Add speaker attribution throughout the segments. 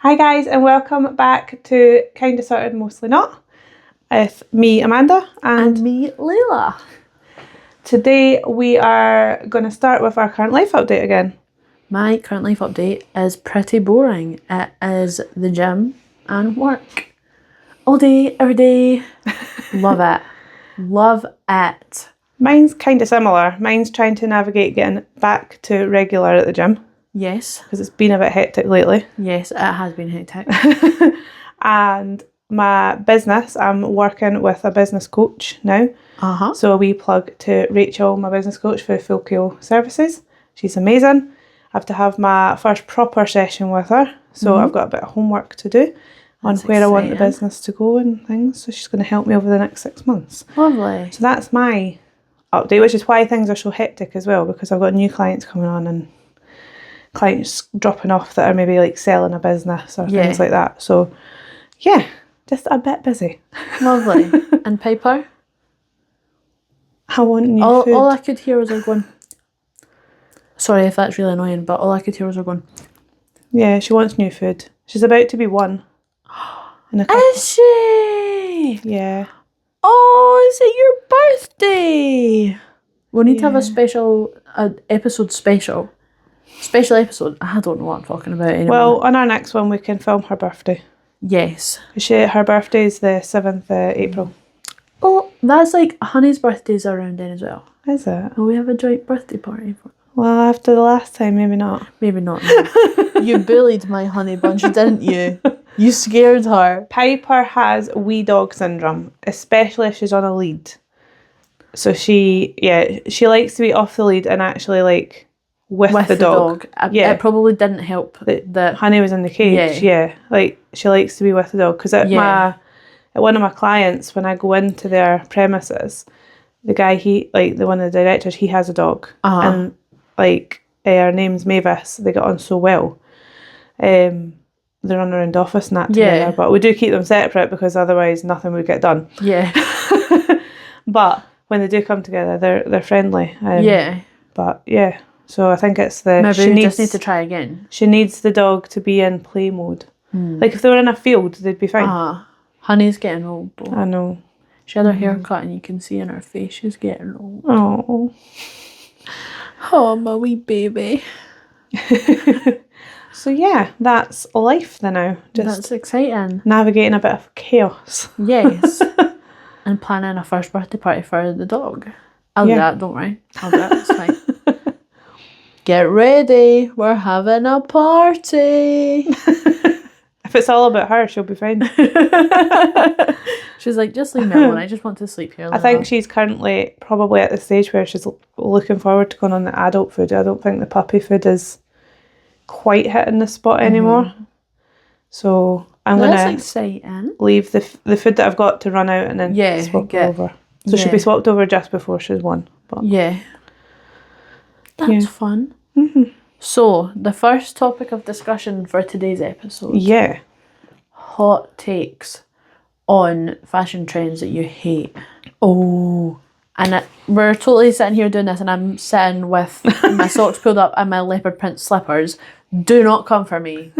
Speaker 1: Hi guys, and welcome back to Kinda Sorted Mostly Not with me, Amanda,
Speaker 2: and me, Layla.
Speaker 1: Today we are going to start with our current life update again.
Speaker 2: My current life update is pretty boring. It is the gym and work. All day, every day. Love it. Love it.
Speaker 1: Mine's kind of similar. Mine's trying to navigate getting back to regular at the gym.
Speaker 2: Yes.
Speaker 1: Because it's been a bit hectic lately.
Speaker 2: Yes, it has been hectic.
Speaker 1: And my business, I'm working with a business coach now. So a wee plug to Rachel, my business coach for Full Keel Services. She's amazing. I have to have my first proper session with her. So I've got a bit of homework to do on where I want the business to go and things. So she's going to help me over the next 6 months.
Speaker 2: Lovely.
Speaker 1: So that's my update, which is why things are so hectic as well, because I've got new clients coming on and clients dropping off that are maybe like selling a business or things like that. So yeah, just a bit busy.
Speaker 2: Lovely. And Piper?
Speaker 1: I want new food.
Speaker 2: All I could hear was her going, sorry if that's really annoying, but all I could hear was her going,
Speaker 1: yeah, she wants new food. She's about to be 1.
Speaker 2: Is she?
Speaker 1: Yeah.
Speaker 2: Oh, is it your birthday? We'll need to have a special episode special. Special episode. I don't know what I'm talking about anymore.
Speaker 1: Well, on our next one we can film her birthday.
Speaker 2: Yes.
Speaker 1: Her birthday is the 7th of April.
Speaker 2: Oh, that's like Honey's birthday's around then as well.
Speaker 1: Is it?
Speaker 2: Will we have a joint birthday party?
Speaker 1: Well, after the last time, maybe not.
Speaker 2: Maybe not. No. You bullied my honey bunch, didn't you? You scared her.
Speaker 1: Piper has wee dog syndrome, especially if she's on a lead. So she likes to be off the lead and actually like with the dog.
Speaker 2: It probably didn't help that
Speaker 1: Honey was in the cage. Yeah. Like she likes to be with the dog because at one of my clients, when I go into their premises, the guy one of the directors, he has a dog, and like her name's Mavis. They get on so well. They run around the office and that together, but we do keep them separate because otherwise nothing would get done. Yeah. But when they do come together, they're friendly. But yeah, so I think it's
Speaker 2: maybe we just need to try again.
Speaker 1: She needs the dog to be in play mode. Like if they were in a field, they'd be fine.
Speaker 2: Honey's getting old. But
Speaker 1: I know.
Speaker 2: She had her hair cut and you can see in her face she's getting old.
Speaker 1: Oh,
Speaker 2: my wee baby.
Speaker 1: So yeah, that's life now.
Speaker 2: That's exciting.
Speaker 1: Navigating a bit of chaos.
Speaker 2: Yes. And planning a first birthday party for the dog. I'll do that, don't worry. I'll do that, it's fine. Get ready, we're having a party.
Speaker 1: If it's all about her, she'll be fine.
Speaker 2: She's like, just leave me alone, I just want to sleep here.
Speaker 1: I think she's currently probably at the stage where she's looking forward to going on the adult food. I don't think the puppy food is quite hitting the spot anymore. So I'm going to leave the food that I've got to run out and then swap her over. So she'll be swapped over just before she's 1. But
Speaker 2: that's fun. So, the first topic of discussion for today's episode. Hot takes on fashion trends that you hate. Oh. And we're totally sitting here doing this and I'm sitting with my socks pulled up and my leopard print slippers. Do not come for me.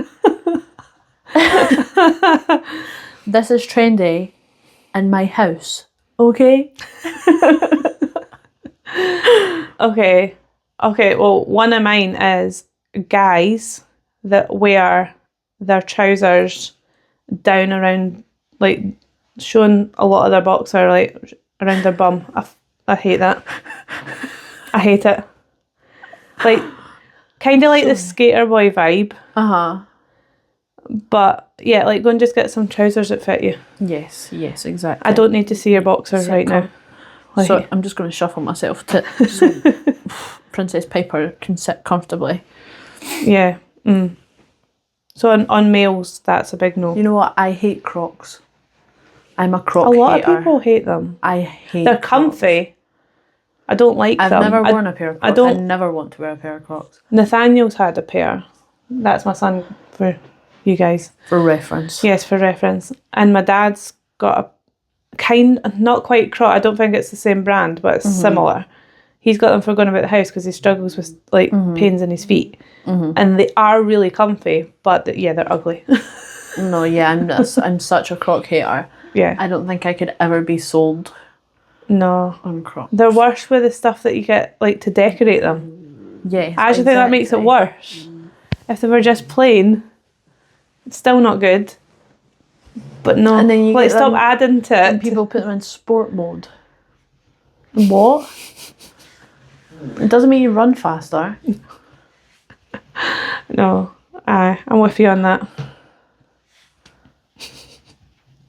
Speaker 2: This is trendy in my house. Okay?
Speaker 1: Okay, well, one of mine is guys that wear their trousers down around, like, showing a lot of their boxer, like, around their bum. I hate that. I hate it. Like, kind of like the skater boy vibe. But, yeah, like, go and just get some trousers that fit you.
Speaker 2: Yes, exactly.
Speaker 1: I don't need to see your boxers right now. Like,
Speaker 2: so I'm just going to shuffle myself to Princess Piper can sit comfortably.
Speaker 1: Yeah. So on males, that's a big no.
Speaker 2: You know what? I hate Crocs. I'm a Croc
Speaker 1: hater. A lot
Speaker 2: hater.
Speaker 1: of people hate them.
Speaker 2: I hate
Speaker 1: They're
Speaker 2: Crocs.
Speaker 1: comfy. I don't like them.
Speaker 2: I've never worn a pair of Crocs. I never want to wear a pair of Crocs.
Speaker 1: Nathaniel's had a pair. That's my son for you guys.
Speaker 2: For reference.
Speaker 1: Yes, for reference. And my dad's got a not quite Croc. I don't think it's the same brand, but it's similar. he's got them for going about the house because he struggles with like pains in his feet, and they are really comfy, but they're ugly.
Speaker 2: No, yeah, I'm such a Croc hater.
Speaker 1: Yeah,
Speaker 2: I don't think I could ever be sold.
Speaker 1: No,
Speaker 2: on Crocs.
Speaker 1: They're worse with the stuff that you get like to decorate them.
Speaker 2: Yes,
Speaker 1: I actually think that makes it worse. If they were just plain, it's still not good. But no,
Speaker 2: and then you
Speaker 1: like stop adding to it.
Speaker 2: And people put them in sport mode.
Speaker 1: What?
Speaker 2: It doesn't mean you run faster.
Speaker 1: No, I'm with you on that.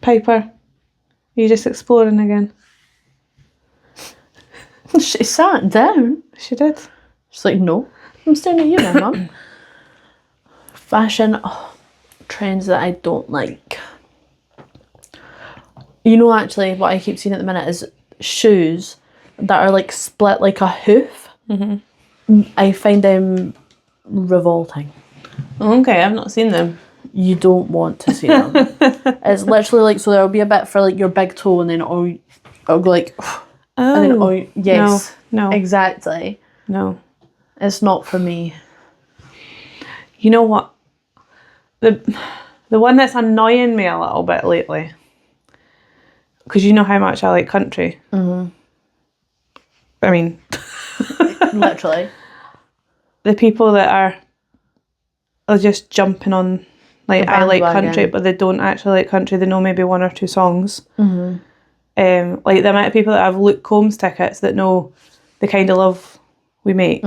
Speaker 1: Piper, are you just exploring again?
Speaker 2: She sat down.
Speaker 1: She did.
Speaker 2: She's like, no, I'm staring at you now, Mum. Fashion trends that I don't like. You know, actually, what I keep seeing at the minute is shoes that are like split like a hoof. I find them revolting.
Speaker 1: Okay, I've not seen them.
Speaker 2: You don't want to see them. It's literally like, so there'll be a bit for like your big toe, and then it'll go like, and then yes,
Speaker 1: no,
Speaker 2: exactly.
Speaker 1: No,
Speaker 2: it's not for me.
Speaker 1: You know what? The one that's annoying me a little bit lately, because you know how much I like country. I mean,
Speaker 2: literally,
Speaker 1: the people that are just jumping on like I like country, but they don't actually like country. They know maybe one or two songs. Like the amount of people that have Luke Combs tickets that know the kind of love we make.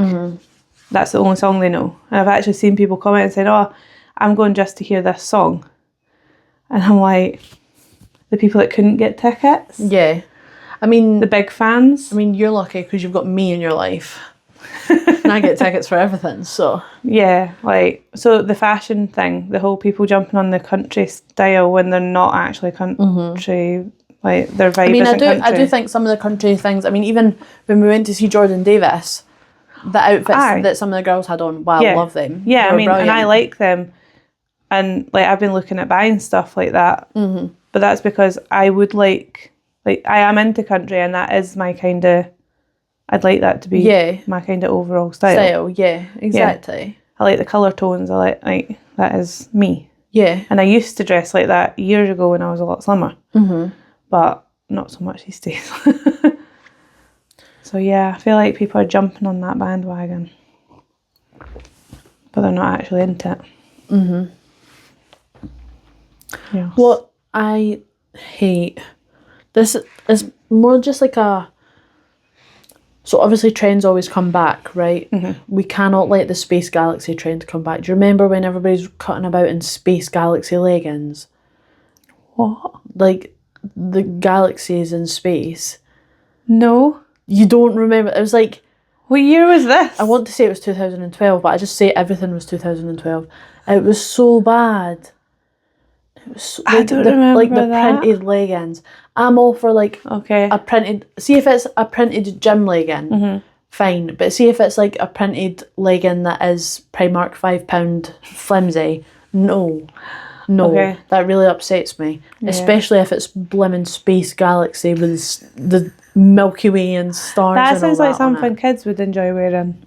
Speaker 1: That's the only song they know. And I've actually seen people comment and saying, "Oh, I'm going just to hear this song," and I'm like, the people that couldn't get tickets.
Speaker 2: Yeah, I mean
Speaker 1: the big fans.
Speaker 2: I mean, you're lucky because you've got me in your life. And I get tickets for everything, so
Speaker 1: yeah, like so the fashion thing, the whole people jumping on the country style when they're not actually country, like they're vibing. I mean,
Speaker 2: I do think some of the country things. I mean, even when we went to see Jordan Davis, the outfits that some of the girls had on, I love them.
Speaker 1: Yeah, I mean, brilliant. And I like them, and like I've been looking at buying stuff like that. But that's because I would like I am into country, and that is my kind of. I'd like that to be my kind of overall style.
Speaker 2: Yeah, exactly.
Speaker 1: Yeah. I like the colour tones. I like that is me.
Speaker 2: Yeah.
Speaker 1: And I used to dress like that years ago when I was a lot slimmer. But not so much these days. So yeah, I feel like people are jumping on that bandwagon. But they're not actually into it. Yeah.
Speaker 2: What I hate, this is more just like a... So obviously trends always come back, right? We cannot let the Space Galaxy trend come back. Do you remember when everybody's cutting about in Space Galaxy leggings?
Speaker 1: What?
Speaker 2: Like the galaxies in space.
Speaker 1: No.
Speaker 2: You don't remember? It was like...
Speaker 1: What year was this?
Speaker 2: I want to say it was 2012, but I just say everything was 2012. It was so bad. It was so,
Speaker 1: I don't remember
Speaker 2: like the
Speaker 1: that.
Speaker 2: printed leggings. I'm all for like a printed... See if it's a printed gym legging, fine. But see if it's like a printed legging that is Primark £5 flimsy. No. That really upsets me. Yeah. Especially if it's blimmin' Space Galaxy with the Milky Way and stars.
Speaker 1: That sounds like something kids would enjoy wearing.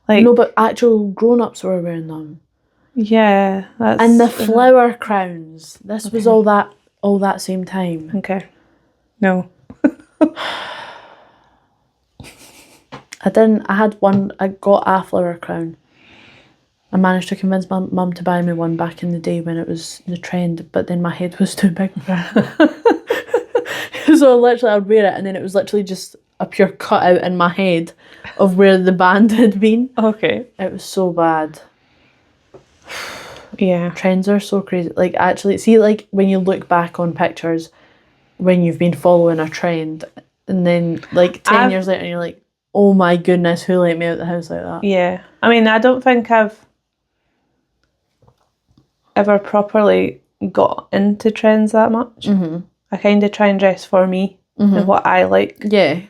Speaker 1: Like
Speaker 2: no, but actual grown-ups were wearing them.
Speaker 1: Yeah, that's...
Speaker 2: And the flower crowns. This was all that same time.
Speaker 1: Okay. No.
Speaker 2: I got a flower crown. I managed to convince my mum to buy me one back in the day when it was the trend, but then my head was too big for it. So literally I'd wear it, and then it was literally just a pure cutout in my head of where the band had been.
Speaker 1: Okay.
Speaker 2: It was so bad.
Speaker 1: Yeah.
Speaker 2: Trends are so crazy. Like, actually, see, like, when you look back on pictures when you've been following a trend, and then, like, 10 years later, you're like, oh my goodness, who let me out the house like that?
Speaker 1: Yeah. I mean, I don't think I've ever properly got into trends that much. I kind of try and dress for me and what I like.
Speaker 2: Yeah.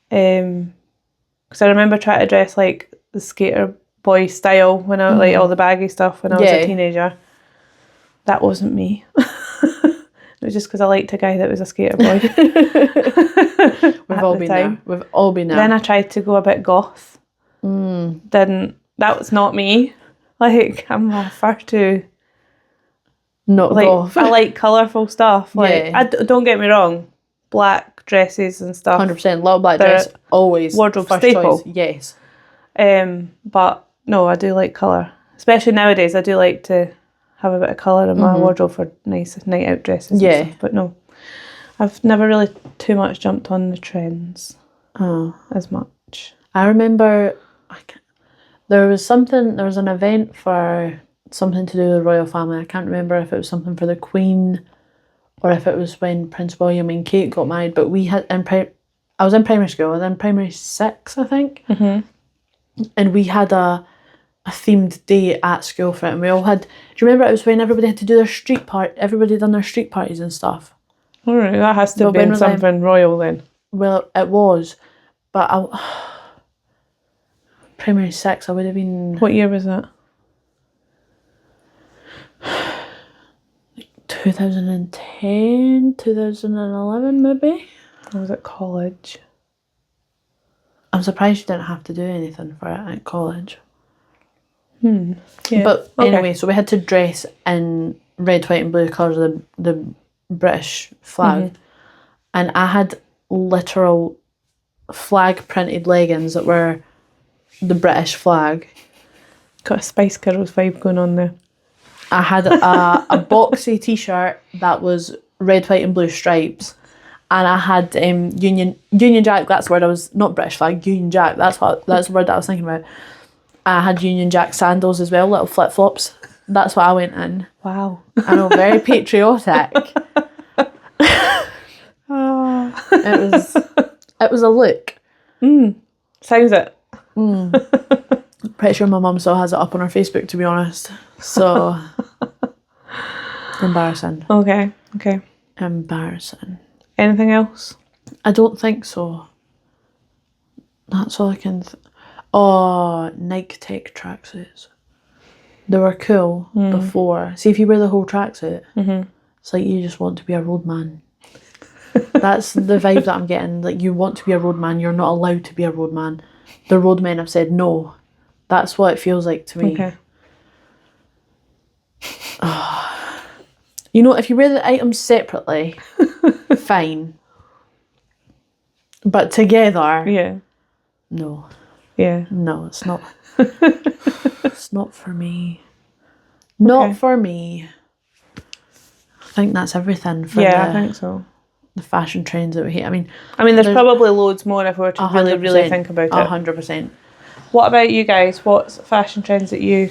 Speaker 1: Because I remember trying to dress like the skater boy style when I like all the baggy stuff when I was a teenager. That wasn't me. It was just because I liked a guy that was a skater boy.
Speaker 2: We've all been there. We've all been there.
Speaker 1: Then I tried to go a bit goth. That was not me. Like, I'm far too...
Speaker 2: Not goth.
Speaker 1: I like colourful stuff. Like, don't get me wrong. Black dresses and stuff.
Speaker 2: 100%. Little black dress, always.
Speaker 1: Wardrobe
Speaker 2: first
Speaker 1: staple.
Speaker 2: Choice. Yes.
Speaker 1: But no, I do like colour. Especially nowadays, I do like to have a bit of colour in my wardrobe for nice night out dresses and stuff. But no, I've never really too much jumped on the trends as much.
Speaker 2: I remember there was an event for something to do with the royal family. I can't remember if it was something for the Queen or if it was when Prince William and Kate got married, but we had I was in primary school, I was in primary 6, I think. And we had a themed day at school for it, and we all had... Do you remember it was when everybody had to do their everybody done their street parties and stuff?
Speaker 1: All right, that has to have been something royal then.
Speaker 2: Well, it was, but primary 6, I would have been...
Speaker 1: What year was that?
Speaker 2: 2010, 2011 maybe?
Speaker 1: I was at college.
Speaker 2: I'm surprised you didn't have to do anything for it at college.
Speaker 1: Yeah.
Speaker 2: But anyway, so we had to dress in red, white and blue colours of the British flag. And I had literal flag printed leggings that were the British flag.
Speaker 1: Got a Spice Girls vibe going on there.
Speaker 2: I had a boxy t-shirt that was red, white and blue stripes. And I had Union Jack, that's the word I was... Not British flag, Union Jack, that's the word that I was thinking about. I had Union Jack sandals as well, little flip-flops. That's what I went in.
Speaker 1: Wow.
Speaker 2: I know, very patriotic. It was a look.
Speaker 1: Sounds it.
Speaker 2: Pretty sure my mum still has it up on her Facebook, to be honest. So... embarrassing.
Speaker 1: Okay.
Speaker 2: Embarrassing.
Speaker 1: Anything else?
Speaker 2: I don't think so. That's all I can... Nike Tech tracksuits. They were cool before. See, if you wear the whole tracksuit, it's like you just want to be a roadman. That's the vibe that I'm getting. Like, you want to be a roadman, you're not allowed to be a roadman. The roadmen have said no. That's what it feels like to me.
Speaker 1: Okay.
Speaker 2: You know, if you wear the items separately, fine. But together...
Speaker 1: Yeah.
Speaker 2: No.
Speaker 1: Yeah.
Speaker 2: No, it's not. It's not for me. Not for me. I think that's everything for
Speaker 1: I think so.
Speaker 2: The fashion trends that we hate. I mean,
Speaker 1: there's probably loads more if we were to really think about it.
Speaker 2: 100%.
Speaker 1: What about you guys? What's fashion trends that you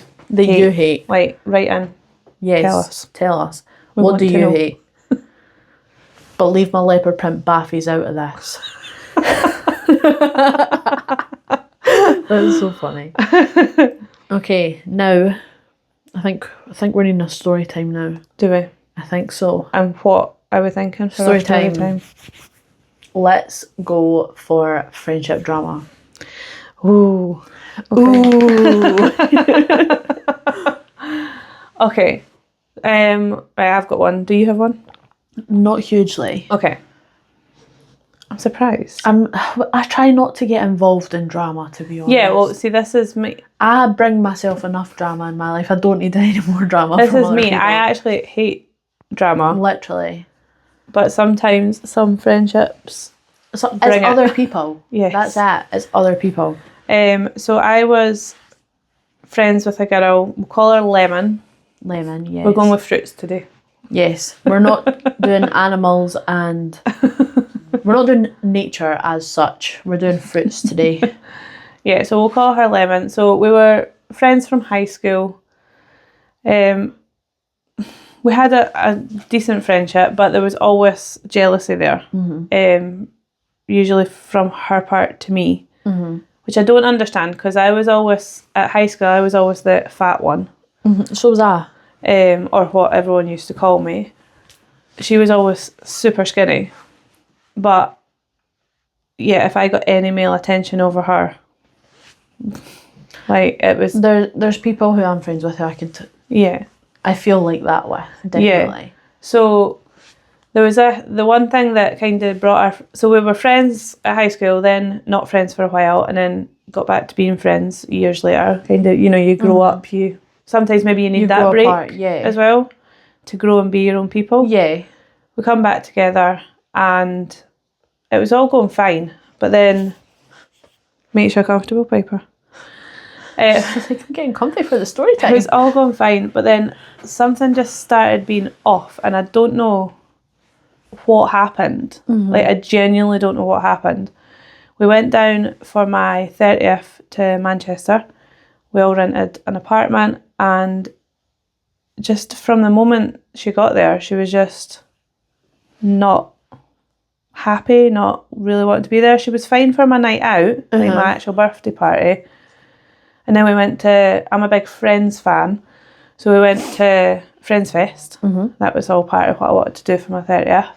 Speaker 2: hate?
Speaker 1: Like, write in.
Speaker 2: Yes. Tell us. What do you hate? But leave my leopard print baffies out of this. That's so funny. Okay, now I think we're needing a story time now.
Speaker 1: Do we?
Speaker 2: I think so.
Speaker 1: And what are we thinking for
Speaker 2: story time? Let's go for friendship drama.
Speaker 1: Ooh. Okay. Okay. Right, I've got one. Do you have one?
Speaker 2: Not hugely.
Speaker 1: Okay. I'm surprised.
Speaker 2: I try not to get involved in drama, to be honest.
Speaker 1: Yeah, well, see, this is me.
Speaker 2: I bring myself enough drama in my life. I don't need any more drama.
Speaker 1: This is me. People. I actually hate drama.
Speaker 2: Literally.
Speaker 1: But sometimes some friendships.
Speaker 2: So it's other people.
Speaker 1: Yes.
Speaker 2: That's it. It's other people.
Speaker 1: So I was friends with a girl. We'll call her Lemon.
Speaker 2: Lemon, yes.
Speaker 1: We're going with fruits today.
Speaker 2: Yes. We're not doing animals and... We're not doing nature as such. We're doing fruits today.
Speaker 1: Yeah, so we'll call her Lemon. So we were friends from high school. We had a decent friendship, but there was always jealousy there. Usually from her part to me, which I don't understand because I was always, at high school, I was always the fat one.
Speaker 2: So was I.
Speaker 1: Or what everyone used to call me. She was always super skinny. But, yeah, if I got any male attention over her, like, it was...
Speaker 2: There's people who I'm friends with who I could...
Speaker 1: Yeah.
Speaker 2: I feel like that way, definitely.
Speaker 1: Yeah. So, there was the one thing that kind of brought our... So we were friends at high school, then not friends for a while, and then got back to being friends years later. Kind of, you grow up, sometimes maybe you need that break as well to grow and be your own people.
Speaker 2: Yeah.
Speaker 1: We come back together and it was all going fine, but then... Make sure comfortable, Piper.
Speaker 2: I'm getting comfy for the story time.
Speaker 1: It was all going fine, but then something just started being off, and I don't know what happened. Like, I genuinely don't know what happened. We went down for my 30th to Manchester. We all rented an apartment, and just from the moment she got there, she was just not happy, not really wanting to be there. She was fine for my night out, like my actual birthday party. And then we went to, I'm a big Friends fan, so we went to Friends Fest. That was all part of what I wanted to do for my 30th.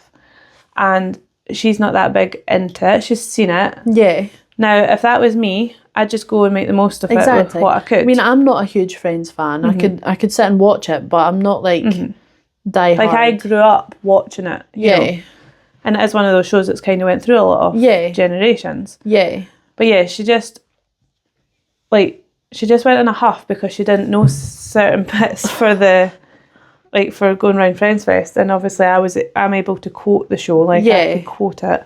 Speaker 1: And she's not that big into it. She's seen it.
Speaker 2: Yeah. Now,
Speaker 1: if that was me, I'd just go and make the most of it with what I could.
Speaker 2: I mean, I'm not a huge Friends fan. I could sit and watch it, but I'm not like die hard.
Speaker 1: Like, I grew up watching it. You know? And it is one of those shows that's kind of went through a lot of generations.
Speaker 2: Yeah.
Speaker 1: But yeah, she just went in a huff because she didn't know certain bits for for going around Friends Fest. And obviously I'm able to quote the show, I could quote it.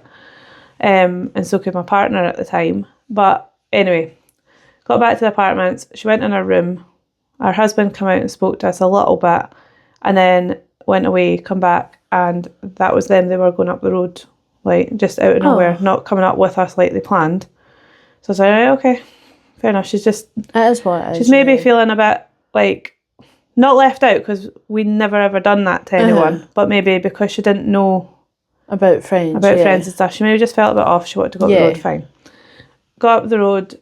Speaker 1: And so could my partner at the time. But anyway, got back to the apartments. She went in her room. Her husband came out and spoke to us a little bit, and then went away, come back, and that was them. They were going up the road, just out of nowhere, not coming up with us like they planned. So I was like, right, okay, fair enough. She's just...
Speaker 2: It is what it is.
Speaker 1: She's maybe feeling a bit, not left out, because we never ever done that to anyone, but maybe because she didn't know...
Speaker 2: About friends.
Speaker 1: Friends and stuff. She maybe just felt a bit off. She wanted to go up the road, fine. Got up the road,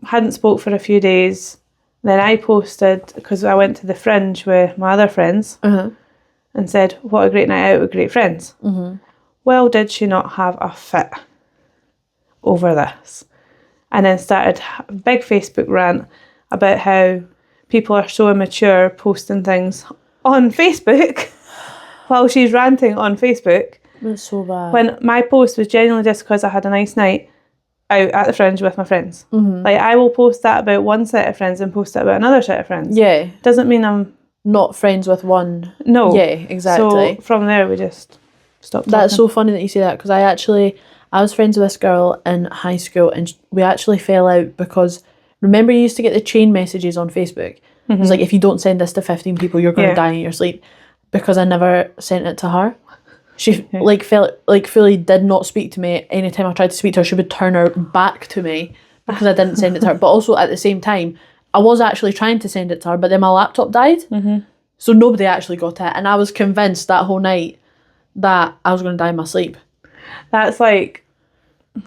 Speaker 1: hadn't spoke for a few days. Then I posted, because I went to the Fringe with my other friends, and said, what a great night out with great friends. Well, did she not have a fit over this? And then started a big Facebook rant about how people are so immature posting things on Facebook while she's ranting on Facebook.
Speaker 2: That's so bad.
Speaker 1: When my post was genuinely just because I had a nice night out at the Fringe with my friends. I will post that about one set of friends and post it about another set of friends.
Speaker 2: Yeah.
Speaker 1: Doesn't mean I'm...
Speaker 2: Not friends with one.
Speaker 1: No.
Speaker 2: Yeah, exactly.
Speaker 1: So from there we just stopped talking.
Speaker 2: That's so funny that you say that, because I was friends with this girl in high school, and we actually fell out because, remember you used to get the chain messages on Facebook? It was like, if you don't send this to 15 people, you're going to die in your sleep. Because I never sent it to her. She fully did not speak to me. Anytime I tried to speak to her, she would turn her back to me because I didn't send it to her. But also at the same time, I was actually trying to send it to her, but then my laptop died. So nobody actually got it. And I was convinced that whole night that I was going to die in my sleep.
Speaker 1: That's like,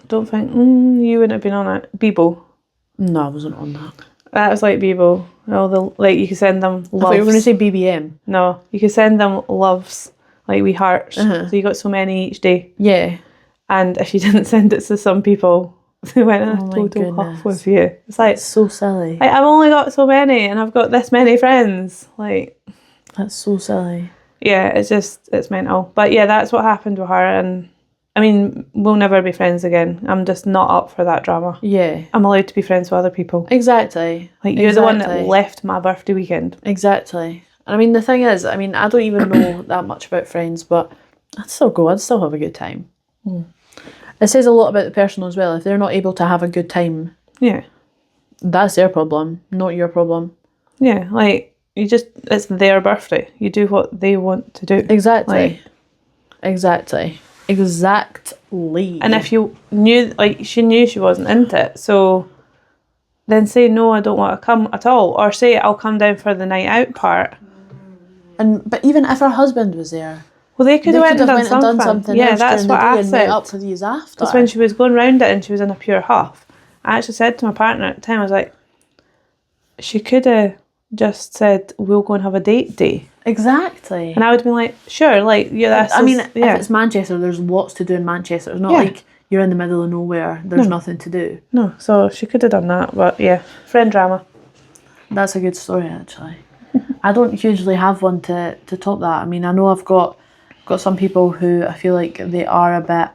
Speaker 1: don't think, you wouldn't have been on it. Bebo.
Speaker 2: No, I wasn't on that.
Speaker 1: That was like Bebo. You could send them loves.
Speaker 2: I thought you were going to say BBM.
Speaker 1: No, you could send them loves, like wee hearts. So you got so many each day.
Speaker 2: Yeah.
Speaker 1: And if you didn't send it to some people, they went in a total huff with you. It's like...
Speaker 2: It's so silly.
Speaker 1: I've only got so many and I've got this many friends.
Speaker 2: That's so silly.
Speaker 1: Yeah, it's mental. But yeah, that's what happened with her, and I mean, we'll never be friends again. I'm just not up for that drama.
Speaker 2: Yeah.
Speaker 1: I'm allowed to be friends with other people.
Speaker 2: Exactly.
Speaker 1: You're the one that left my birthday weekend.
Speaker 2: Exactly. And I mean, the thing is, I don't even know that much about friends, but I'd still go. I'd still have a good time. It says a lot about the person as well. If they're not able to have a good time, that's their problem, not your problem. Yeah,
Speaker 1: it's their birthday. You do what they want to do.
Speaker 2: Exactly. Exactly.
Speaker 1: And if you knew, she knew she wasn't into it, so then say, no, I don't want to come at all. Or say, I'll come down for the night out part.
Speaker 2: But even if her husband was there,
Speaker 1: well, they could have went and done something. Yeah, that's what I said.
Speaker 2: Up for these after.
Speaker 1: Because when she was going round it and she was in a pure huff, I actually said to my partner at the time, I was like, she could have just said, we'll go and have a date day.
Speaker 2: Exactly.
Speaker 1: And I would have been like, sure,
Speaker 2: if it's Manchester, there's lots to do in Manchester. It's not like you're in the middle of nowhere, there's nothing to do.
Speaker 1: No, so she could have done that, but yeah, friend drama.
Speaker 2: That's a good story, actually. I don't hugely have one to top that. I mean, I know I've got got some people who I feel like they are a bit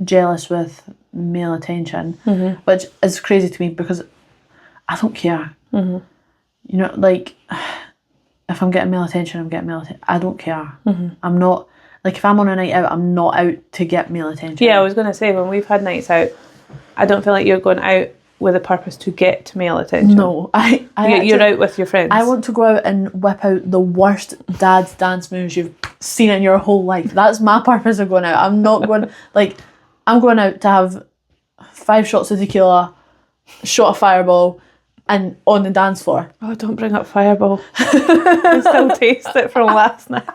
Speaker 2: jealous with male attention, which is crazy to me because I don't care. You know, like, if I'm getting male attention, I'm getting male attention. I don't care. I'm not, like, if I'm on a night out, I'm not out to get male attention.
Speaker 1: Yeah, I was going to say, when we've had nights out, I don't feel like you're going out with a purpose to get male attention.
Speaker 2: No,
Speaker 1: you're out with your friends.
Speaker 2: I want to go out and whip out the worst dad's dance moves you've seen in your whole life. That's my purpose of going out. I'm not going, like, I'm going out to have 5 shots of tequila, shot a Fireball, and on the dance floor.
Speaker 1: Oh, don't bring up Fireball. I still taste it from last night.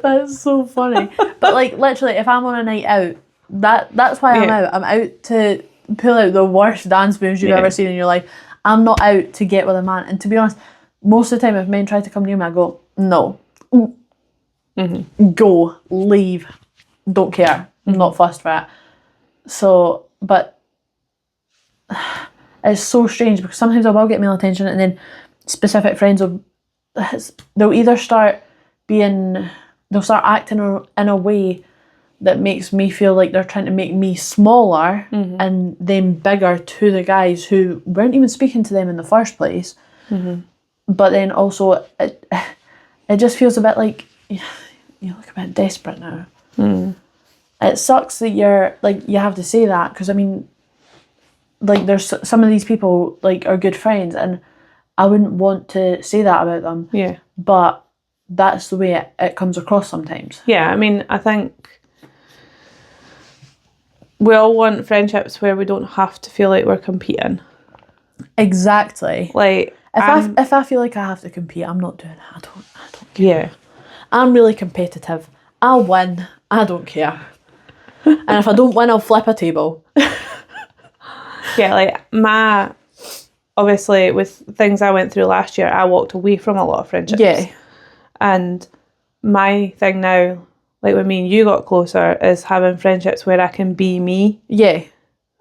Speaker 2: That's so funny. But, like, literally, if I'm on a night out, that's why I'm out. I'm out to pull out the worst dance moves you've ever seen in your life. I'm not out to get with a man. And to be honest, most of the time if men try to come near me, I go, no. Go. Leave. Don't care. I'm not fussed for it. So, but it's so strange because sometimes I will get male attention and then specific friends they'll either start acting in a way that makes me feel like they're trying to make me smaller and then bigger to the guys who weren't even speaking to them in the first place. But then also it just feels a bit like you look a bit desperate now. It sucks that you're like you have to say that because I mean, like there's some of these people like are good friends and I wouldn't want to say that about them. Yeah. But that's the way it comes across sometimes.
Speaker 1: Yeah, I mean, I think we all want friendships where we don't have to feel like we're competing.
Speaker 2: Exactly.
Speaker 1: Like
Speaker 2: if I feel like I have to compete, I'm not doing it. I don't care.
Speaker 1: Yeah.
Speaker 2: I'm really competitive. I'll win. I don't care. And if I don't win, I'll flip a table.
Speaker 1: Yeah, like obviously with things I went through last year, I walked away from a lot of friendships. Yeah. And my thing now, like when me and you got closer, is having friendships where I can be me.
Speaker 2: Yeah.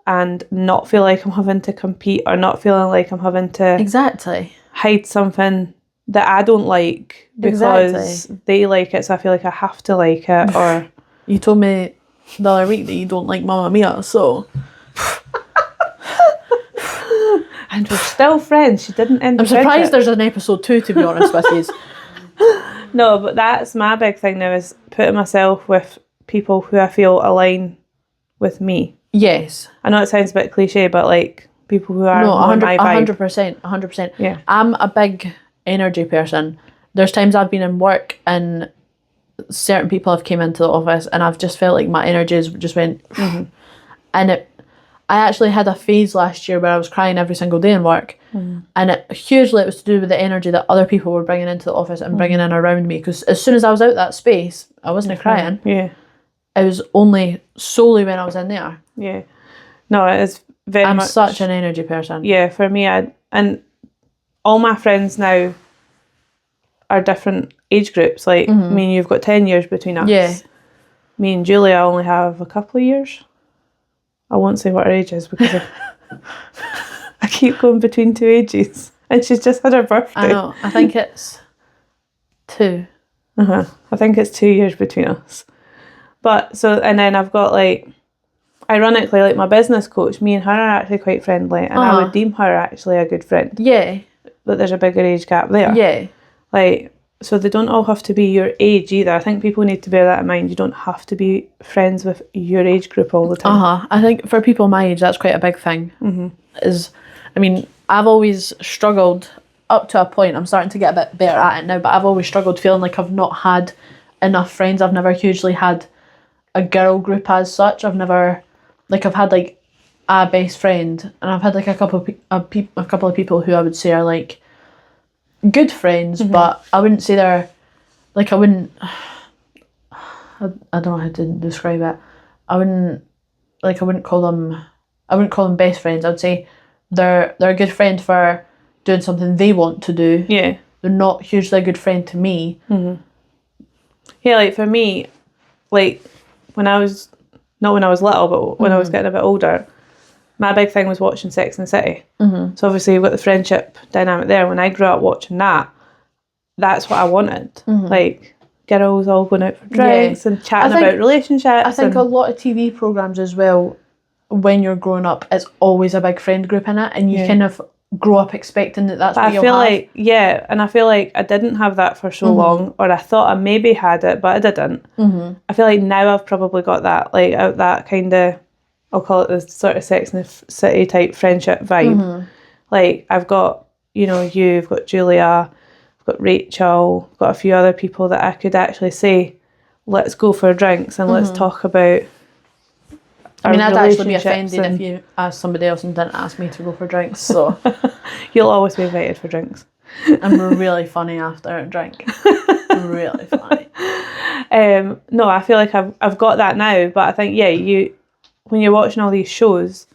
Speaker 1: And not feel like I'm having to compete or not feeling like I'm having to hide something that I don't like because they like it, so I feel like I have to like it. Or
Speaker 2: you told me the other week that you don't like Mamma Mia, so
Speaker 1: and we're still friends. She didn't end.
Speaker 2: I'm surprised there's an episode 2, to be honest with you.
Speaker 1: No, but that's my big thing now, is putting myself with people who I feel align with me.
Speaker 2: Yes.
Speaker 1: I know it sounds a bit cliche, but like people who are more my vibe.
Speaker 2: 100%.
Speaker 1: Yeah.
Speaker 2: I'm a big energy person. There's times I've been in work and certain people have came into the office and I've just felt like my energies just went and I actually had a phase last year where I was crying every single day in work and hugely it was to do with the energy that other people were bringing into the office and bringing in around me, because as soon as I was out that space I wasn't crying.
Speaker 1: Yeah.
Speaker 2: It was only solely when I was in there.
Speaker 1: Yeah. No, it is very
Speaker 2: I'm
Speaker 1: much...
Speaker 2: such an energy person.
Speaker 1: Yeah, for me, and all my friends now are different age groups. Like, me and you've got 10 years between us.
Speaker 2: Yeah.
Speaker 1: Me and Julia only have a couple of years. I won't say what her age is because I keep going between 2 ages. And she's just had her birthday.
Speaker 2: I know. I think it's 2.
Speaker 1: I think it's 2 years between us. But, so, and then I've got like... Ironically, like my business coach, me and her are actually quite friendly, and I would deem her actually a good friend.
Speaker 2: Yeah.
Speaker 1: But there's a bigger age gap there.
Speaker 2: Yeah.
Speaker 1: Like, so they don't all have to be your age either. I think people need to bear that in mind. You don't have to be friends with your age group all the time.
Speaker 2: I think for people my age, that's quite a big thing. I mean, I've always struggled up to a point. I'm starting to get a bit better at it now, but I've always struggled feeling like I've not had enough friends. I've never hugely had a girl group as such. I've never... Like, I've had, like, a best friend, and I've had, like, a couple of people who I would say are, like, good friends, but I wouldn't say they're, like, I don't know how to describe it. I wouldn't call them best friends. I would say they're a good friend for doing something they want to do.
Speaker 1: Yeah.
Speaker 2: They're not hugely a good friend to me.
Speaker 1: Yeah, like, for me, like, not when I was little, but when I was getting a bit older, my big thing was watching Sex and the City. So obviously you've got the friendship dynamic there. When I grew up watching that, that's what I wanted. Like, girls all going out for drinks and chatting about relationships.
Speaker 2: I think a lot of TV programmes as well, when you're growing up, it's always a big friend group in it, and you kind of grow up expecting that's what you'll have.
Speaker 1: And I feel like I didn't have that for so long, or I thought I maybe had it, but I didn't. I feel like now I've probably got that, like, that kind of, I'll call it the sort of Sex and the City type friendship vibe. Like, I've got, you've got Julia, I've got Rachel, I've got a few other people that I could actually say, let's go for drinks and let's talk about
Speaker 2: I'd actually be offended if you asked somebody else and didn't ask me to go for drinks, so...
Speaker 1: You'll always be invited for drinks.
Speaker 2: I'm really funny after a drink. Really funny.
Speaker 1: No, I feel like I've got that now, but I think, when you're watching all these shows,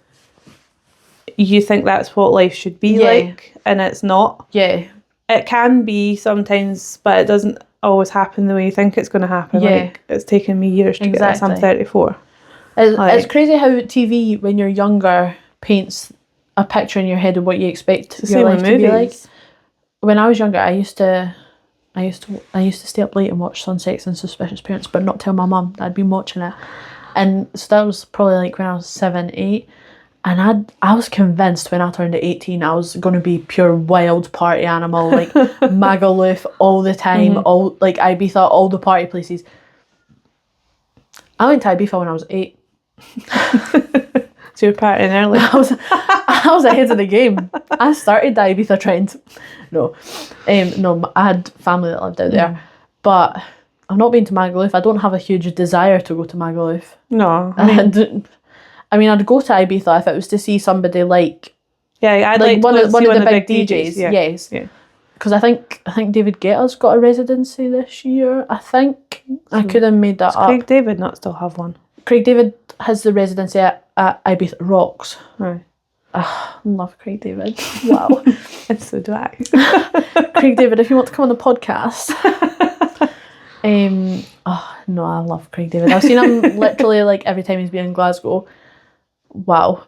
Speaker 1: you think that's what life should be like, and it's not. Yeah. It can be sometimes, but it doesn't always happen the way you think it's going to happen. Yeah. Like, it's taken me years to get this. I'm 34.
Speaker 2: It's crazy how TV, when you're younger, paints a picture in your head of what you expect your life to be like. When I was younger, I used to stay up late and watch Some Sex and Suspicious Parents, but not tell my mum that I'd been watching it. And so that was probably like when I was 7, 8. And I was convinced when I turned 18 I was going to be pure wild party animal, like Magaluf all the time, all like Ibiza, all the party places. I went to Ibiza when I was 8.
Speaker 1: So you're partying early.
Speaker 2: I was ahead of the game. I started the Ibiza trend. No, I had family that lived out there, but I've not been to Magaluf. I don't have a huge desire to go to Magaluf.
Speaker 1: No,
Speaker 2: I mean, I'd go to Ibiza if it was to see somebody like...
Speaker 1: Yeah, I'd like
Speaker 2: one of the big DJs. Yes. Yeah. Because I think David Guetta's got a residency this year, I think. I could have made that up.
Speaker 1: Craig David not still have one?
Speaker 2: Craig David has the residency at Ibiza Rocks.
Speaker 1: Right.
Speaker 2: Love Craig David. Wow.
Speaker 1: And so do I.
Speaker 2: Craig David, if you want to come on the podcast. No, I love Craig David. I've seen him literally like every time he's been in Glasgow. Wow.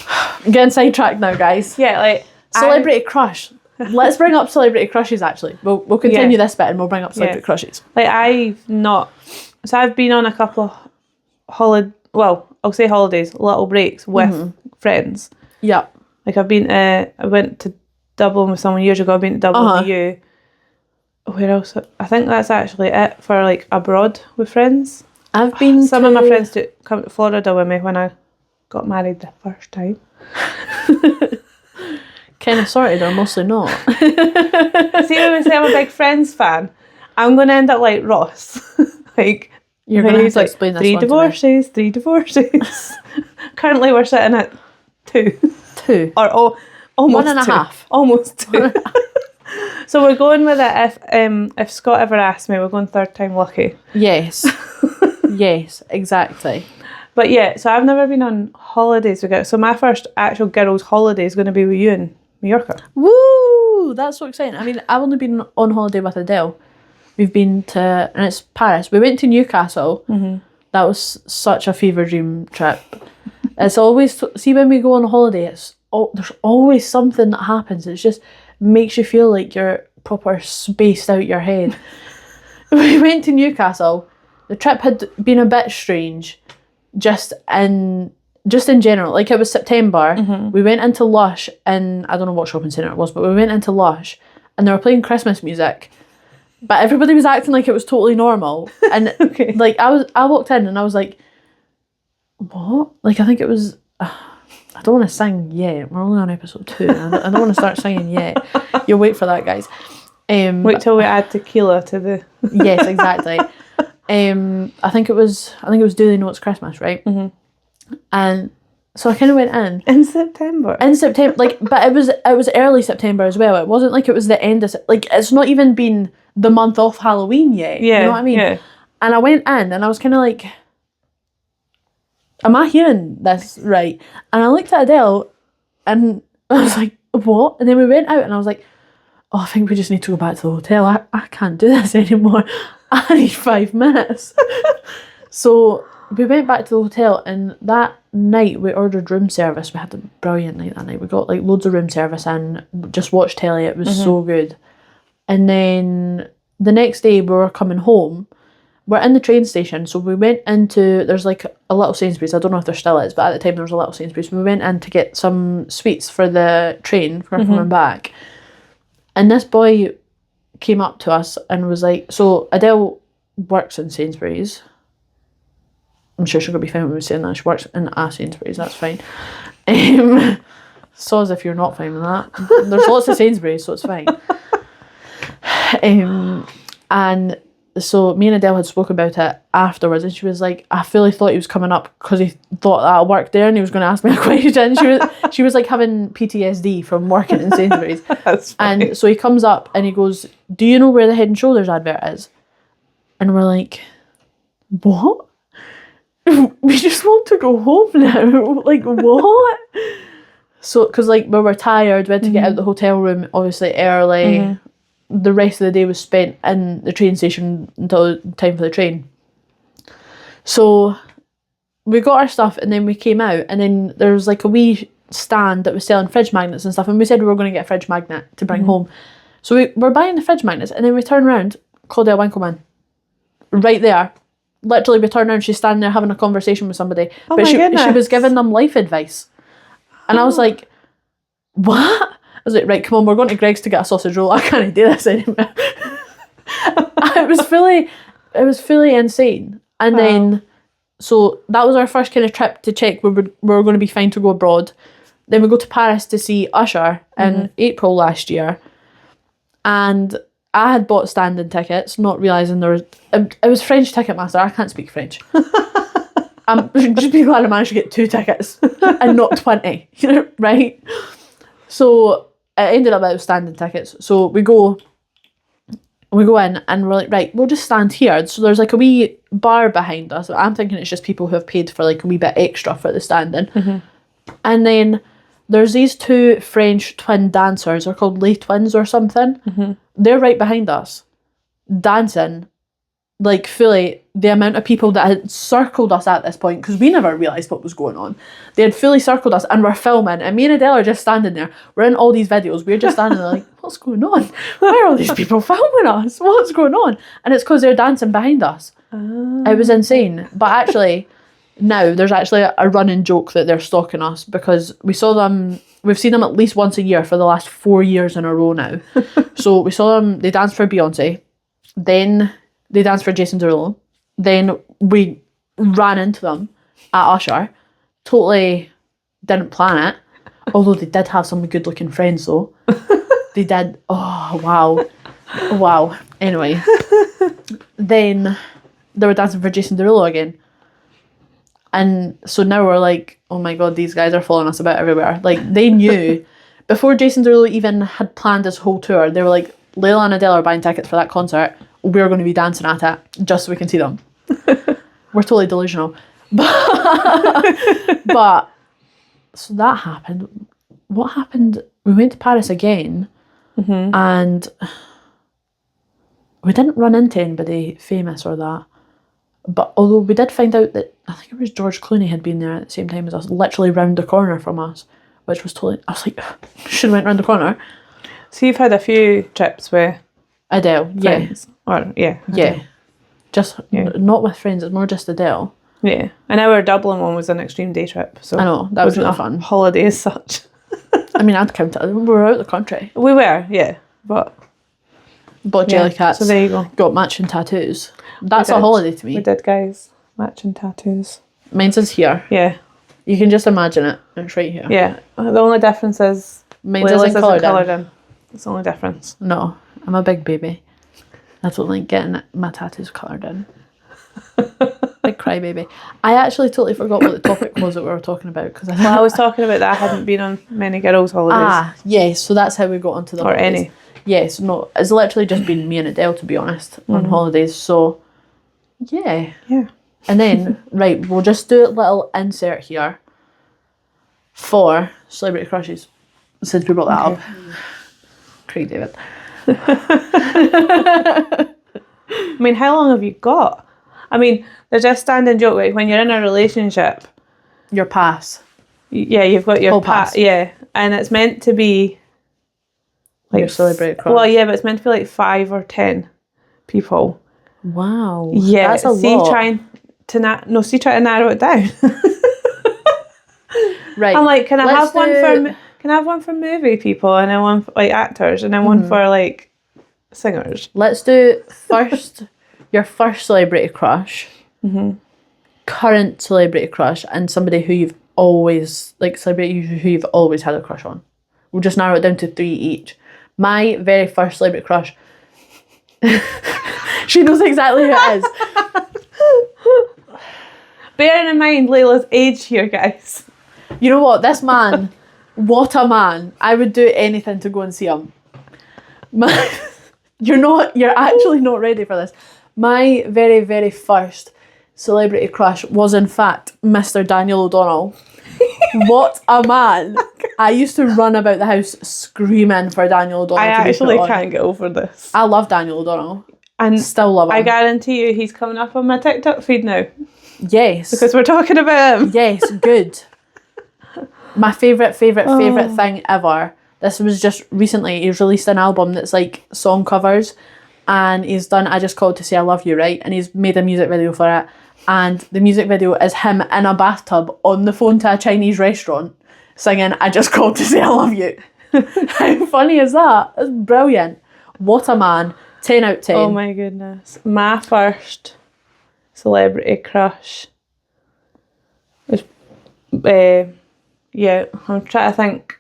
Speaker 2: I'm getting sidetracked now, guys.
Speaker 1: Yeah, like...
Speaker 2: Celebrity crush. Let's bring up celebrity crushes, actually. We'll continue this bit and we'll bring up celebrity crushes.
Speaker 1: Like, I've been on a couple of I'll say holidays, little breaks with friends.
Speaker 2: Yeah.
Speaker 1: Like, I went to Dublin with someone years ago. I've been to Dublin with you. Where else? I think that's actually it for, like, abroad with friends.
Speaker 2: I've been
Speaker 1: Some of my friends come to Florida with me when I got married the first time.
Speaker 2: Kind of sorted, or mostly not.
Speaker 1: See, when we say I'm a big Friends fan, I'm going to end up like Ross. Like,
Speaker 2: you're going to have to explain this
Speaker 1: 3 divorces. Currently, we're sitting at 2.
Speaker 2: 2.
Speaker 1: Or almost
Speaker 2: 1.5.
Speaker 1: Almost 2. So we're going with it. If Scott ever asks me, we're going third time lucky.
Speaker 2: Yes. Yes, exactly.
Speaker 1: But yeah, so I've never been on holidays with girls. So my first actual girls' holiday is going to be with you in Mallorca.
Speaker 2: Woo! That's so exciting. I mean, I've only been on holiday with Adele. We've been to, and it's Paris. We went to Newcastle. That was such a fever dream trip. It's always, see, when we go on holiday, there's always something that happens. It just makes you feel like you're proper spaced out your head. We went to Newcastle. The trip had been a bit strange. Just in general, like, it was September. We went into Lush, and I don't know what shopping centre it was, but we went into Lush and they were playing Christmas music, but everybody was acting like it was totally normal. And like, I walked in and I was like, what? Like, I think it was, I don't want to sing yet. We're only on episode 2. I don't want to start singing yet. You'll wait for that, guys.
Speaker 1: Wait till we add tequila to the...
Speaker 2: Yes, exactly. I think it was Do They Know It's Christmas, right? And so I kind of went in
Speaker 1: September,
Speaker 2: like, but it was early September as well. It wasn't like it was the end of, like, it's not even been the month off Halloween yet. You know what I mean? And I went in and I was kind of like, am I hearing this right? And I looked at Adele and I was like, what? And then we went out and I was like, oh, I think we just need to go back to the hotel. I can't do this anymore. I need 5 minutes. So we went back to the hotel, and that night we ordered room service. We had a brilliant night that night. We got like loads of room service and just watched telly. It was so good. And then the next day we were coming home. We're in the train station, so we went into, there's like a little Sainsbury's, I don't know if there still is, but at the time there was a little Sainsbury's. We went in to get some sweets for the train for coming back. And this boy came up to us and was like, so Adele works in Sainsbury's. I'm sure she's going to be fine with me saying that. She works in a Sainsbury's, that's fine. So as if you're not fine with that. There's lots of Sainsbury's, so it's fine. And so me and Adele had spoken about it afterwards, and she was like, I fully thought he was coming up because he thought that I worked there and he was going to ask me a question. She was like having PTSD from working in Sainsbury's.
Speaker 1: That's funny.
Speaker 2: And so he comes up and he goes, do you know where the Head and Shoulders advert is? And we're like, what? We just want to go home now. Like, what? So, because like we were tired, we had to get out the hotel room obviously early. The rest of the day was spent in the train station until time for the train. So we got our stuff and then we came out, and then there was like a wee stand that was selling fridge magnets and stuff, and we said we were going to get a fridge magnet to bring home. So we were buying the fridge magnets, and then we turn around, Claudia Winkleman, right there. Literally, we turn around, she's standing there having a conversation with somebody.
Speaker 1: Oh,
Speaker 2: but she
Speaker 1: goodness.
Speaker 2: was giving them life advice. And I was like, what? I was like, right, come on, we're going to Greg's to get a sausage roll. I can't do this anymore. It was fully insane. And then, so that was our first kind of trip to check we were going to be fine to go abroad. Then we go to Paris to see Usher in April last year. And I had bought standing tickets, not realising there was... It was French Ticketmaster. I can't speak French. Just be glad I managed to get 2 tickets and not 20, right? So it ended up with standing tickets. So we go in and we're like, right, we'll just stand here. So there's like a wee bar behind us. I'm thinking it's just people who have paid for like a wee bit extra for the standing. And then there's these 2 French twin dancers. They're called Les Twins or something. They're right behind us, dancing. Like fully, the amount of people that had circled us at this point, because we never realised what was going on. They had fully circled us and were filming, and me and Adele are just standing there. We're in all these videos. We're just standing there like, what's going on? Why are all these people filming us? What's going on? And it's because they're dancing behind us. It was insane. But actually, now there's actually a running joke that they're stalking us, because we've seen them at least once a year for the last 4 years in a row now. So we saw them, they danced for Beyonce, then they danced for Jason Derulo. Then we ran into them at Usher. Totally didn't plan it. Although they did have some good looking friends though. They did. Oh, wow. Wow. Anyway. Then they were dancing for Jason Derulo again. And so now we're like, oh my God, these guys are following us about everywhere. Like, they knew. Before Jason Derulo even had planned this whole tour, they were like, Layla and Adele are buying tickets for that concert. We're going to be dancing at it just so we can see them. We're totally delusional. But so that happened. What happened? We went to Paris again, and we didn't run into anybody famous or that. But although we did find out that, I think it was George Clooney had been there at the same time as us, literally round the corner from us, which was totally... I was like, should have went round the corner.
Speaker 1: So you've had a few trips with
Speaker 2: Adele,
Speaker 1: friends. Or, Adele.
Speaker 2: Just not with friends, it's more just Adele.
Speaker 1: Yeah. And our Dublin one was an extreme day trip. So
Speaker 2: I know, that was
Speaker 1: wasn't
Speaker 2: really
Speaker 1: a
Speaker 2: fun.
Speaker 1: holiday as such.
Speaker 2: I mean, I'd count it. We were out of the country.
Speaker 1: We were, yeah. But
Speaker 2: bought jelly cats.
Speaker 1: So there you go.
Speaker 2: Got matching tattoos. That's a holiday to me.
Speaker 1: We did, guys. Matching tattoos.
Speaker 2: Mine's is here.
Speaker 1: Yeah.
Speaker 2: You can just imagine it. It's right here.
Speaker 1: Yeah. The only difference is
Speaker 2: mine's isn't coloured in.
Speaker 1: It's the only difference.
Speaker 2: No. I'm a big baby. I don't like getting my tattoos coloured in. Big crybaby. I actually totally forgot what the topic was that we were talking about.
Speaker 1: I was talking about that I hadn't been on many girls' holidays.
Speaker 2: Ah, yes. So that's how we got onto the
Speaker 1: or
Speaker 2: holidays.
Speaker 1: Any.
Speaker 2: Yes, no. It's literally just been me and Adele, to be honest, on holidays. So, yeah.
Speaker 1: Yeah.
Speaker 2: And then, right, we'll just do a little insert here for celebrity crushes, since we brought that up. Craig David.
Speaker 1: I mean, how long have you got? I mean, there's a standing joke, like when you're in a relationship,
Speaker 2: your pass.
Speaker 1: Yeah, you've got your
Speaker 2: pass.
Speaker 1: Yeah, and it's meant to be
Speaker 2: Like your celebrity crush.
Speaker 1: Well, yeah, but it's meant to be like 5 or 10 people.
Speaker 2: Wow.
Speaker 1: Yeah.
Speaker 2: That's a lot.
Speaker 1: Trying to narrow it down.
Speaker 2: Right.
Speaker 1: I'm like, can I have one for movie people, and then one for like actors, and then one for like singers?
Speaker 2: Let's do your first celebrity crush, current celebrity crush, and somebody who you've always had a crush on. We'll just narrow it down to 3 each. My very first celebrity crush. She knows exactly who it is.
Speaker 1: Bearing in mind Layla's age here, guys.
Speaker 2: You know what? This man, what a man. I would do anything to go and see him. You're actually not ready for this. My very, very first celebrity crush was in fact Mr. Daniel O'Donnell. What a man. I used to run about the house screaming for Daniel O'Donnell.
Speaker 1: I actually can't get over this.
Speaker 2: I love Daniel O'Donnell.
Speaker 1: And
Speaker 2: still love him.
Speaker 1: I guarantee you he's coming up on my TikTok feed now.
Speaker 2: Yes.
Speaker 1: Because we're talking about him.
Speaker 2: Yes, good. My favourite thing ever. This was just recently. He's released an album that's like song covers, and he's done I Just Called to Say I Love You, right? And he's made a music video for it. And the music video is him in a bathtub on the phone to a Chinese restaurant singing I Just Called to Say I Love You. How funny is that? That's brilliant. What a man. 10 out of 10.
Speaker 1: Oh my goodness. My first celebrity crush was, I'm trying to think.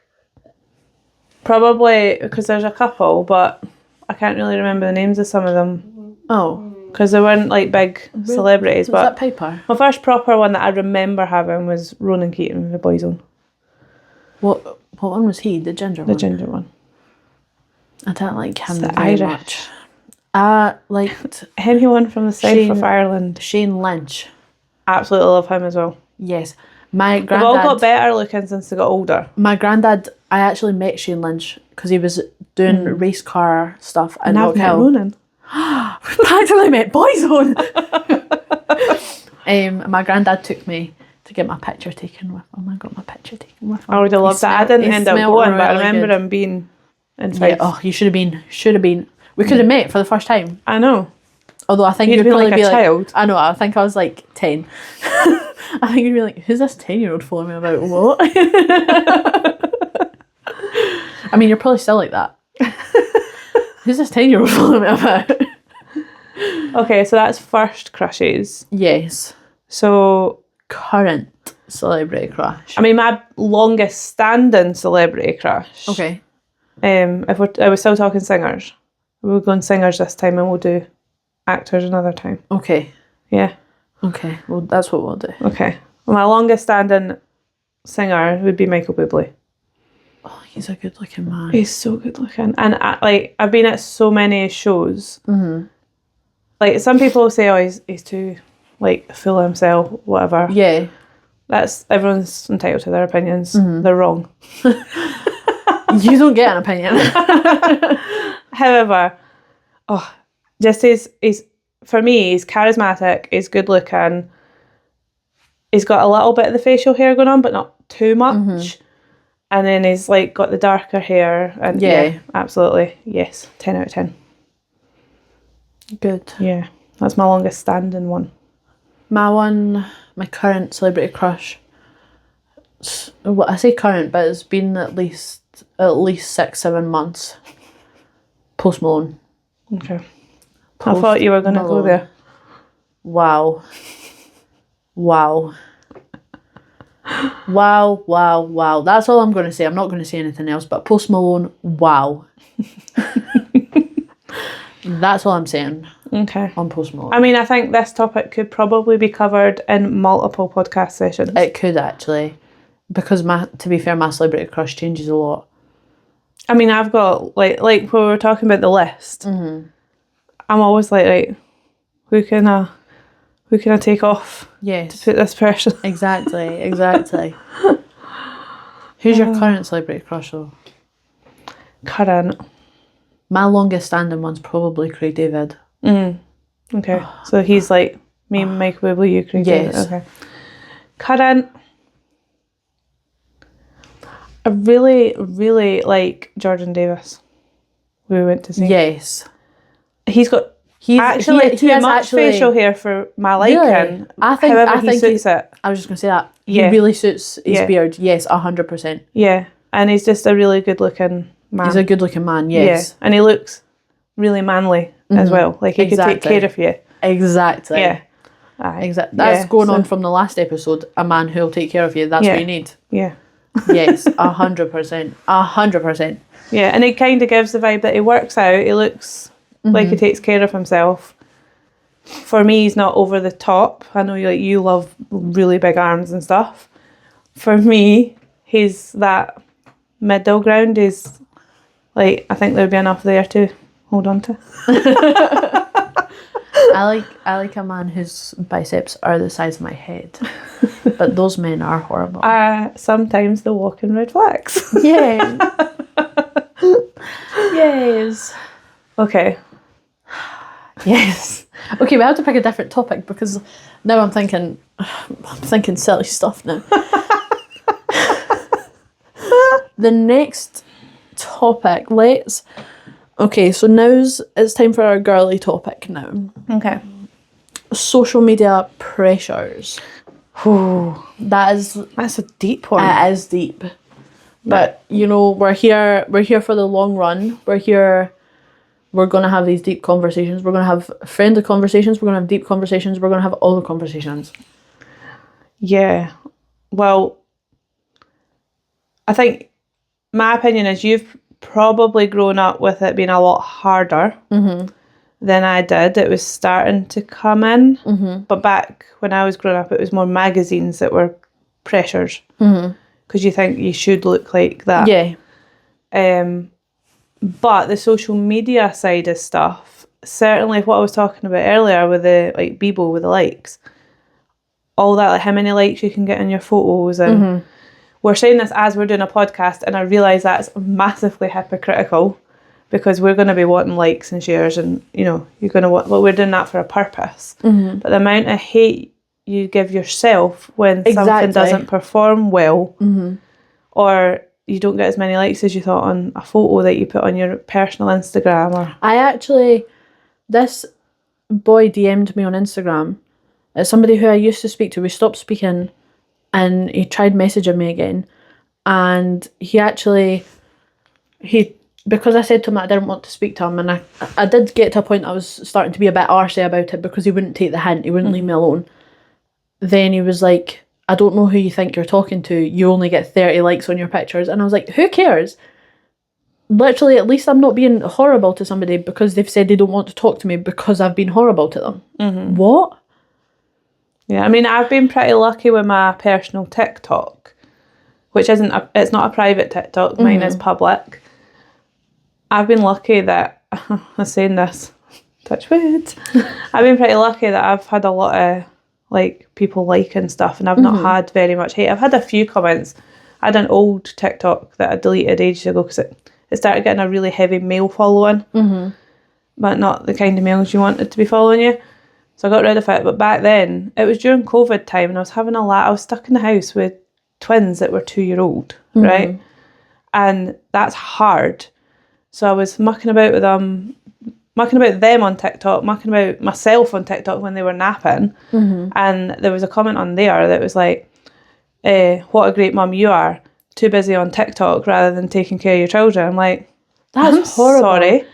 Speaker 1: Probably because there's a couple, but I can't really remember the names of some of them.
Speaker 2: Oh.
Speaker 1: Because they weren't like big celebrities.
Speaker 2: Was that Piper?
Speaker 1: My first proper one that I remember having was Ronan Keating, the Boyzone.
Speaker 2: What one was he? The ginger one?
Speaker 1: The ginger one.
Speaker 2: I don't like him
Speaker 1: The
Speaker 2: very
Speaker 1: Irish.
Speaker 2: much. I liked
Speaker 1: anyone from the south of Ireland.
Speaker 2: Shane Lynch.
Speaker 1: Absolutely love him as well.
Speaker 2: Yes. My granddad...
Speaker 1: They've all got better looking since they got older.
Speaker 2: My granddad, I actually met Shane Lynch because he was doing race car stuff in Rock Hill.
Speaker 1: Ronan.
Speaker 2: We practically met Boyzone. My granddad took me to get my picture taken with him. I got my picture taken with him.
Speaker 1: I would have loved that. I didn't end up going, but I remember him being in Fife.
Speaker 2: Yeah, oh, you should have been. Should have been. We could have met for the first time.
Speaker 1: I know.
Speaker 2: Although I think
Speaker 1: you'd
Speaker 2: you'd probably
Speaker 1: like
Speaker 2: be
Speaker 1: a
Speaker 2: like,
Speaker 1: child.
Speaker 2: I know. I think I was like 10. I think you'd be like, who's this 10-year-old following me about? What? I mean, you're probably still like that. Who's this 10-year-old following me about?
Speaker 1: Okay, so that's first crushes.
Speaker 2: Yes.
Speaker 1: So
Speaker 2: current celebrity crush.
Speaker 1: I mean, my longest standing celebrity crush.
Speaker 2: Okay.
Speaker 1: If we're still talking singers, we're going singers this time, and we'll do actors another time.
Speaker 2: Okay.
Speaker 1: Yeah.
Speaker 2: Okay. Well, that's what we'll do.
Speaker 1: Okay. Well, my longest standing singer would be Michael Bublé.
Speaker 2: Oh, he's a good looking man.
Speaker 1: He's so good looking, and I've been at so many shows.
Speaker 2: Mm-hmm.
Speaker 1: Like some people say, oh, he's too like full of himself, whatever.
Speaker 2: Yeah.
Speaker 1: That's everyone's entitled to their opinions.
Speaker 2: Mm-hmm.
Speaker 1: They're wrong.
Speaker 2: You don't get an opinion.
Speaker 1: However, just he's for me, he's charismatic, he's good looking, he's got a little bit of the facial hair going on, but not too much. Mm-hmm. And then he's like got the darker hair, and yeah, absolutely, yes, 10 out of 10.
Speaker 2: Good.
Speaker 1: Yeah, that's my longest standing one.
Speaker 2: My current celebrity crush. Well, I say current, but it's been at least 6-7 months. Post Malone.
Speaker 1: Okay. I thought you were going to go there.
Speaker 2: Wow. Wow. Wow. That's all I'm going to say. I'm not going to say anything else, but Post Malone, wow. That's all I'm saying.
Speaker 1: Okay.
Speaker 2: On Post Malone.
Speaker 1: I mean, I think this topic could probably be covered in multiple podcast sessions.
Speaker 2: It could actually. Because to be fair, my celebrity crush changes a lot.
Speaker 1: I mean, I've got, like when we were talking about the list, mm-hmm. I'm always like, right, who can I take off?
Speaker 2: Yes.
Speaker 1: To put this person?
Speaker 2: Exactly. Who's your current celebrity crush though?
Speaker 1: Current.
Speaker 2: My longest standing one's probably Craig David.
Speaker 1: Okay. So he's like me, Mike Bublé, you, Craig David. Okay. Current. I really, really like Jordan Davis. we went to see.
Speaker 2: Yes.
Speaker 1: He's got actually too much facial hair for my liking.
Speaker 2: Really? I think
Speaker 1: he suits it.
Speaker 2: I was just going to say that. Yeah. He really suits his beard. Yes, 100%.
Speaker 1: Yeah. And he's just a really good looking man.
Speaker 2: He's a good looking man, yes.
Speaker 1: Yeah. And he looks really manly as well. Like he could take care of you.
Speaker 2: Exactly.
Speaker 1: Yeah.
Speaker 2: Exactly. That's going on from the last episode. A man who'll take care of you. That's what you need.
Speaker 1: Yeah.
Speaker 2: Yes, 100%. 100%.
Speaker 1: Yeah, and he kind of gives the vibe that he works out. He looks like he takes care of himself. For me, he's not over the top. I know you love really big arms and stuff. For me, he's that middle ground. He's like, I think there'd be enough there to hold on to.
Speaker 2: I like a man whose biceps are the size of my head. But those men are horrible.
Speaker 1: Sometimes they walk in red flags.
Speaker 2: Yeah. Yes.
Speaker 1: Okay.
Speaker 2: Yes. Okay, we have to pick a different topic because now I'm thinking silly stuff now. The next topic, okay, so it's time for our girly topic now.
Speaker 1: Okay.
Speaker 2: Social media pressures.
Speaker 1: Ooh,
Speaker 2: that's
Speaker 1: a deep one.
Speaker 2: It is deep. But we're here for the long run. We're gonna have these deep conversations. We're gonna have friendly conversations, we're gonna have deep conversations, we're gonna have all the conversations.
Speaker 1: Yeah. Well, I think my opinion is you've probably grown up with it being a lot harder than I did. It was starting to come in. But back when I was growing up, it was more magazines that were pressures. Because you think you should look like that.
Speaker 2: Yeah.
Speaker 1: But the social media side of stuff, certainly what I was talking about earlier with the Bebo with the likes, all that, like how many likes you can get on your photos, and we're saying this as we're doing a podcast, and I realise that's massively hypocritical because we're going to be wanting likes and shares, and you're going to want, well, we're doing that for a purpose. But the amount of hate you give yourself when something doesn't perform well, or you don't get as many likes as you thought on a photo that you put on your personal Instagram. Or
Speaker 2: this boy DM'd me on Instagram. It's somebody who I used to speak to. We stopped speaking and he tried messaging me again. And because I said to him I didn't want to speak to him, and I did get to a point I was starting to be a bit arsey about it because he wouldn't take the hint, he wouldn't leave me alone. Then he was like, I don't know who you think you're talking to. You only get 30 likes on your pictures. And I was like, who cares? Literally, at least I'm not being horrible to somebody because they've said they don't want to talk to me because I've been horrible to them. What?
Speaker 1: Yeah, I mean, I've been pretty lucky with my personal TikTok, which it's not a private TikTok. Mine is public. I've been lucky that, I'm saying this, touch wood. I've been pretty lucky that I've had a lot of people liking stuff, and I've not had very much hate. I've had a few comments. I had an old TikTok that I deleted ages ago because it started getting a really heavy male following, but not the kind of males you wanted to be following you. So I got rid of it. But back then, it was during COVID time, and I was stuck in the house with twins that were 2-year-old, right? And that's hard. So I was mucking about them on TikTok, mucking about myself on TikTok when they were napping. And there was a comment on there that was like, what a great mum you are, too busy on TikTok rather than taking care of your children. I'm like, that's horrible. Sorry.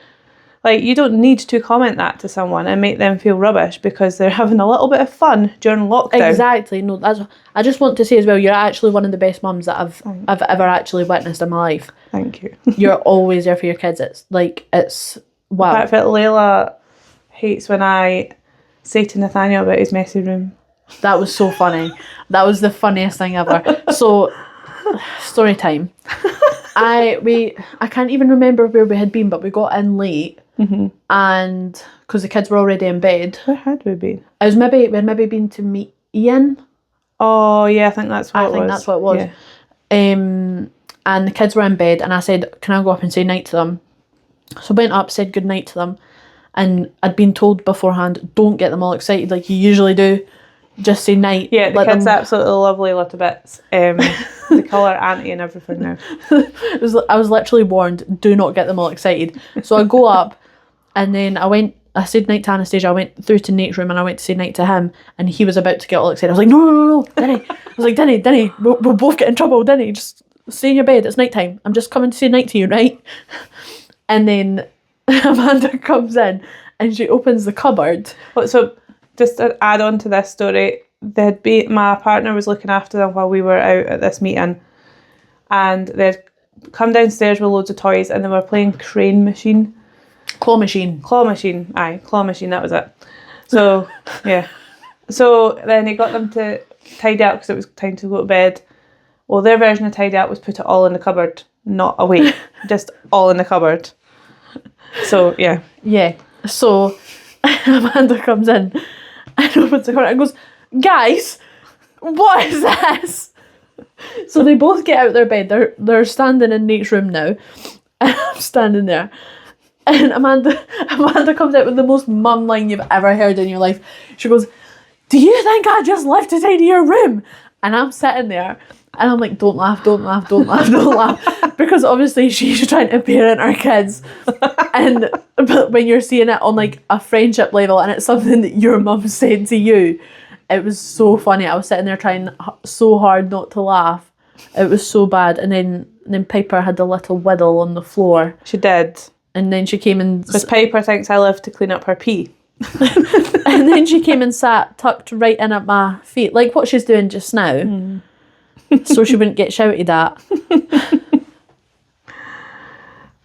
Speaker 1: You don't need to comment that to someone and make them feel rubbish because they're having a little bit of fun during lockdown.
Speaker 2: Exactly. No, I just want to say as well, you're actually one of the best mums that I've ever actually witnessed in my life.
Speaker 1: Thank you.
Speaker 2: You're always there for your kids. It's wow.
Speaker 1: The fact that Layla hates when I say to Nathaniel about his messy room.
Speaker 2: That was so funny. That was the funniest thing ever. So, story time. I can't even remember where we had been, but we got in late, and because the kids were already in bed.
Speaker 1: Where had we been?
Speaker 2: We had maybe been to meet Ian.
Speaker 1: Oh yeah, I think that's what it was.
Speaker 2: I think that's what it was. Yeah. And the kids were in bed, and I said, "Can I go up and say night to them?" So I went up, said good night to them, and I'd been told beforehand, don't get them all excited like you usually do. just say night.
Speaker 1: Yeah, the kid's absolutely lovely little bits. They call her auntie and everything now.
Speaker 2: I was literally warned, do not get them all excited. So I go up, and then I said night to Anastasia, I went through to Nate's room and I went to say night to him, and he was about to get all excited. I was like, no, Denny. I was like, Denny, we'll both get in trouble, Denny. Just stay in your bed, it's night time. I'm just coming to say night to you, right? And then Amanda comes in and she opens the cupboard.
Speaker 1: So just to add on to this story, my partner was looking after them while we were out at this meeting, and they'd come downstairs with loads of toys and they were playing Claw machine, that was it. So, yeah. So then he got them to tidy up because it was time to go to bed. Well, their version of tidy up was put it all in the cupboard, not away, just all in the cupboard. So, yeah.
Speaker 2: Yeah. So, Amanda comes in and opens the cupboard and goes, guys, what is this? So they both get out of their bed. They're standing in Nate's room now. And I'm standing there. And Amanda comes out with the most mum line you've ever heard in your life. She goes, do you think I just left to tidy your room? And I'm sitting there and I'm like, don't laugh. Because obviously she's trying to parent our kids. But when you're seeing it on like a friendship level and it's something that your mum said to you, it was so funny. I was sitting there trying so hard not to laugh. It was so bad. And then Piper had a little whittle on the floor.
Speaker 1: She did.
Speaker 2: And then she came and...
Speaker 1: Because Piper thinks I live to clean up her pee.
Speaker 2: And then she came and sat tucked right in at my feet, like what she's doing just now, so she wouldn't get shouted at.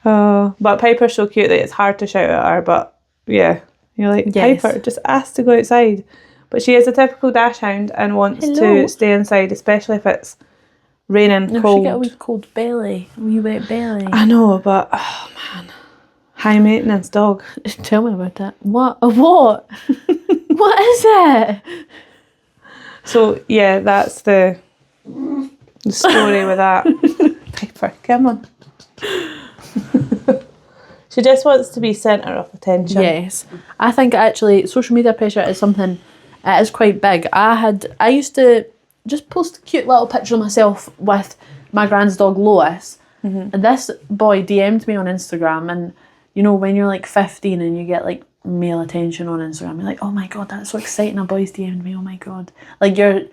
Speaker 1: Oh, but Piper's so cute that it's hard to shout at her, but yeah, you're like, yes. Piper, just ask to go outside. But she is a typical dash hound and wants to stay inside, especially if it's raining, cold.
Speaker 2: She get a wee cold belly, a wee wet belly.
Speaker 1: I know, but oh man, high maintenance dog.
Speaker 2: Tell me about that. What? What? What is it?
Speaker 1: So yeah, that's the story with that. Piper, come on. She just wants to be centre of attention.
Speaker 2: Yes, I think actually social media pressure is something. It is quite big. I used to just post a cute little picture of myself with my grand's dog Lois, and this boy DM'd me on Instagram, and you know when you're like 15 and you get like male attention on Instagram, you're like, oh my god, that's so exciting, a boy's DM'd me, oh my god. Like you're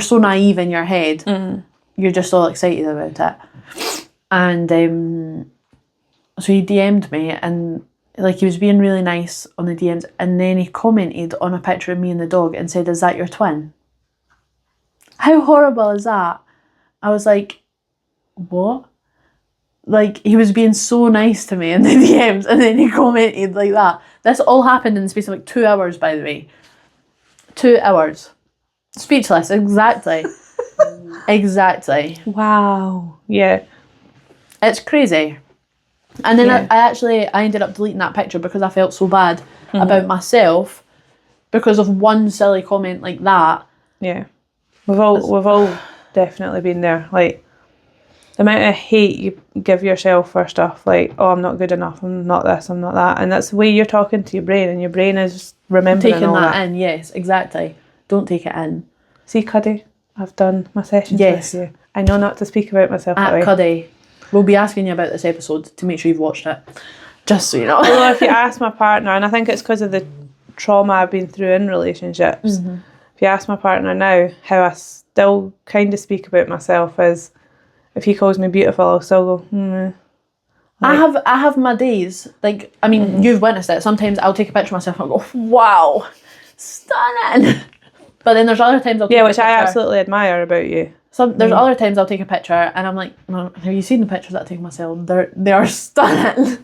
Speaker 2: so naive in your head, you're just all excited about it. And so he DM'd me and like he was being really nice on the DMs, and then he commented on a picture of me and the dog and said, is that your twin? How horrible is that? I was like, what? Like, he was being so nice to me in the DMs, and then he commented like that. This all happened in the space of like 2 hours, by the way. 2 hours. Speechless, exactly. Exactly.
Speaker 1: Wow. Yeah.
Speaker 2: It's crazy. And then I ended up deleting that picture because I felt so bad about myself because of one silly comment like that.
Speaker 1: Yeah. We've all definitely been there. Like, the amount of hate you give yourself for stuff, like, oh, I'm not good enough, I'm not this, I'm not that. And that's the way you're talking to your brain, and your brain is remembering
Speaker 2: taking
Speaker 1: all
Speaker 2: that in, yes, exactly. Don't take it in.
Speaker 1: See, Cuddy, I've done my sessions with you. I know not to speak about myself that way.
Speaker 2: Cuddy, we'll be asking you about this episode to make sure you've watched it. Just so you know.
Speaker 1: Well, if you ask my partner, and I think it's because of the trauma I've been through in relationships, if you ask my partner now, how I still kind of speak about myself is, if he calls me beautiful, I'll still go,
Speaker 2: Like, I have my days. Like, I mean, you've witnessed it. Sometimes I'll take a picture of myself and I'll go, wow, stunning. But then there's other times I'll take a picture.
Speaker 1: I absolutely admire about you.
Speaker 2: There's other times I'll take a picture and I'm like, no, have you seen the pictures that I take of myself? They are stunning.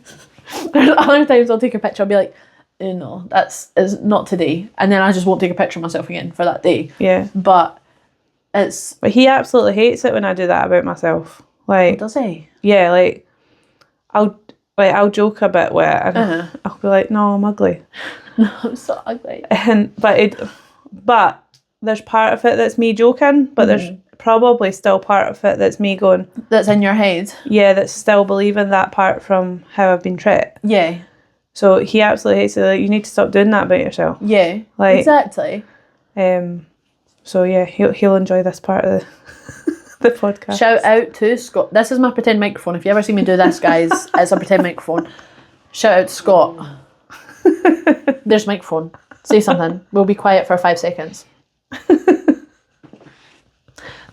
Speaker 2: There's other times I'll take a picture, I'll be like, no, is not today. And then I just won't take a picture of myself again for that day.
Speaker 1: Yeah.
Speaker 2: But
Speaker 1: he absolutely hates it when I do that about myself. Like,
Speaker 2: does he?
Speaker 1: Yeah, like I'll joke a bit with it and I'll be like, no, I'm ugly.
Speaker 2: No, I'm so ugly.
Speaker 1: But there's part of it that's me joking, but there's probably still part of it that's me going,
Speaker 2: that's in your head.
Speaker 1: Yeah, that's still believing that part from how I've been treated.
Speaker 2: Yeah.
Speaker 1: So he absolutely hates it. Like, you need to stop doing that about yourself.
Speaker 2: Yeah,
Speaker 1: like,
Speaker 2: exactly.
Speaker 1: So yeah, he'll enjoy this part of the podcast.
Speaker 2: Shout out to Scott. This is my pretend microphone. If you ever see me do this, guys, it's a pretend microphone. Shout out to Scott. There's microphone. Say something. We'll be quiet for 5 seconds.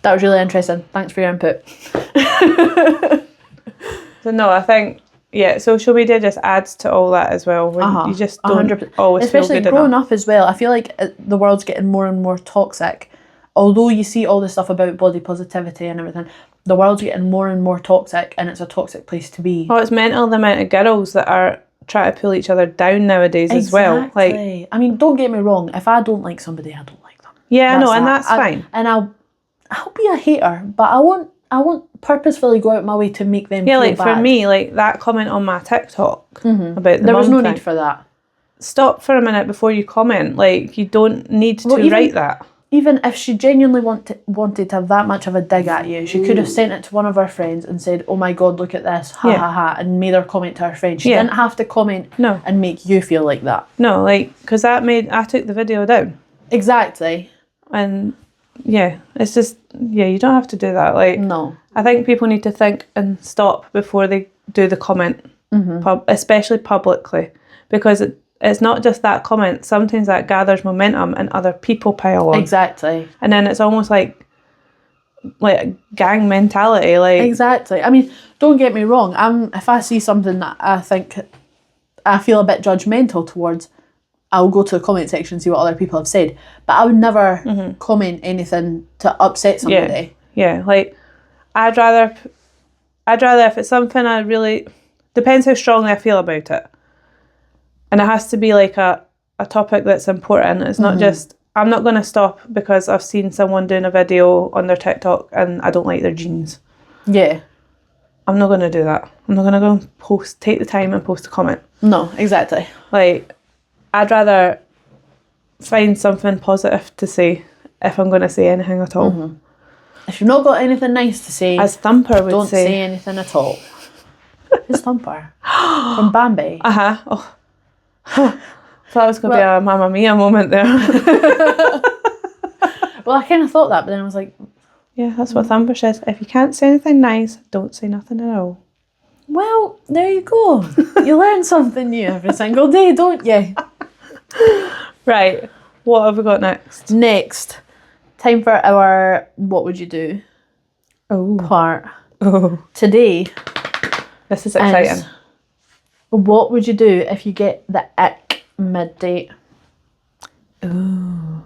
Speaker 2: That was really interesting. Thanks for your input.
Speaker 1: So no, I think social media just adds to all that as well. When you just don't 100%. Always
Speaker 2: especially
Speaker 1: feel good
Speaker 2: growing
Speaker 1: enough.
Speaker 2: up as well. I feel like the world's getting more and more toxic. Although you see all this stuff about body positivity and everything, the world's getting more and more toxic, and it's a toxic place to be.
Speaker 1: Oh, it's mental the amount of girls that are trying to pull each other down nowadays as well. Like,
Speaker 2: I mean, don't get me wrong. If I don't like somebody, I don't like them.
Speaker 1: Yeah, I know, and that's fine.
Speaker 2: And I'll be a hater, but I won't purposefully go out my way to make them feel
Speaker 1: like
Speaker 2: bad.
Speaker 1: For me, like that comment on my TikTok about the
Speaker 2: there was no
Speaker 1: thing.
Speaker 2: need for that.
Speaker 1: Stop for a minute before you comment. Like, you don't need to write that.
Speaker 2: Even if she genuinely wanted to have that much of a dig at you, she could have sent it to one of her friends and said, "Oh my God, look at this, ha ha ha," and made her comment to her friend. She didn't have to comment and make you feel like that.
Speaker 1: No, like, because I took the video down.
Speaker 2: Exactly.
Speaker 1: And it's just, you don't have to do that. Like,
Speaker 2: no.
Speaker 1: I think people need to think and stop before they do the comment, especially publicly, because it's not just that comment. Sometimes that gathers momentum and other people pile on.
Speaker 2: Exactly.
Speaker 1: And then it's almost like a gang mentality. Like,
Speaker 2: exactly. I mean, don't get me wrong. If I see something that I think I feel a bit judgmental towards, I'll go to the comment section and see what other people have said. But I would never comment anything to upset somebody.
Speaker 1: Yeah. Like, I'd rather if it's something I really, depends how strongly I feel about it. And it has to be like a topic that's important. It's not just, I'm not going to stop because I've seen someone doing a video on their TikTok and I don't like their jeans.
Speaker 2: Yeah.
Speaker 1: I'm not going to do that. I'm not going to go and take the time and post a comment.
Speaker 2: No, exactly.
Speaker 1: Like, I'd rather find something positive to say if I'm going to say anything at all.
Speaker 2: If you've not got anything nice to say,
Speaker 1: as Thumper would
Speaker 2: don't
Speaker 1: say,
Speaker 2: say anything at all. Who's Thumper? From Bambi.
Speaker 1: Oh. Thought it was going to be a Mamma Mia moment there.
Speaker 2: Well, I kind of thought that, but then I was like...
Speaker 1: Yeah, that's what Thumper says. If you can't say anything nice, don't say nothing at all.
Speaker 2: Well, there you go. You learn something new every single day, don't you?
Speaker 1: Right. What have we got next?
Speaker 2: Next. Time for our what would you do part. Today.
Speaker 1: This is exciting.
Speaker 2: What would you do if you get the ick mid-date?
Speaker 1: Ooh.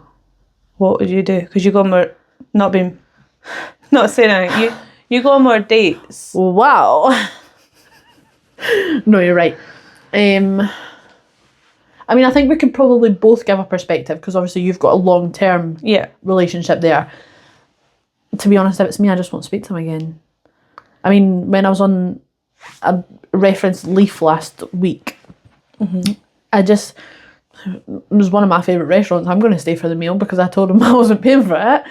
Speaker 1: What would you do? Because you go more, not saying anything. You go on more dates.
Speaker 2: Wow. No, you're right. I mean, I think we could probably both give a perspective because obviously you've got a long-term relationship there. To be honest, if it's me, I just won't speak to him again. I mean, when I was on a reference Leaf last week, it was one of my favourite restaurants. I'm going to stay for the meal because I told him I wasn't paying for it.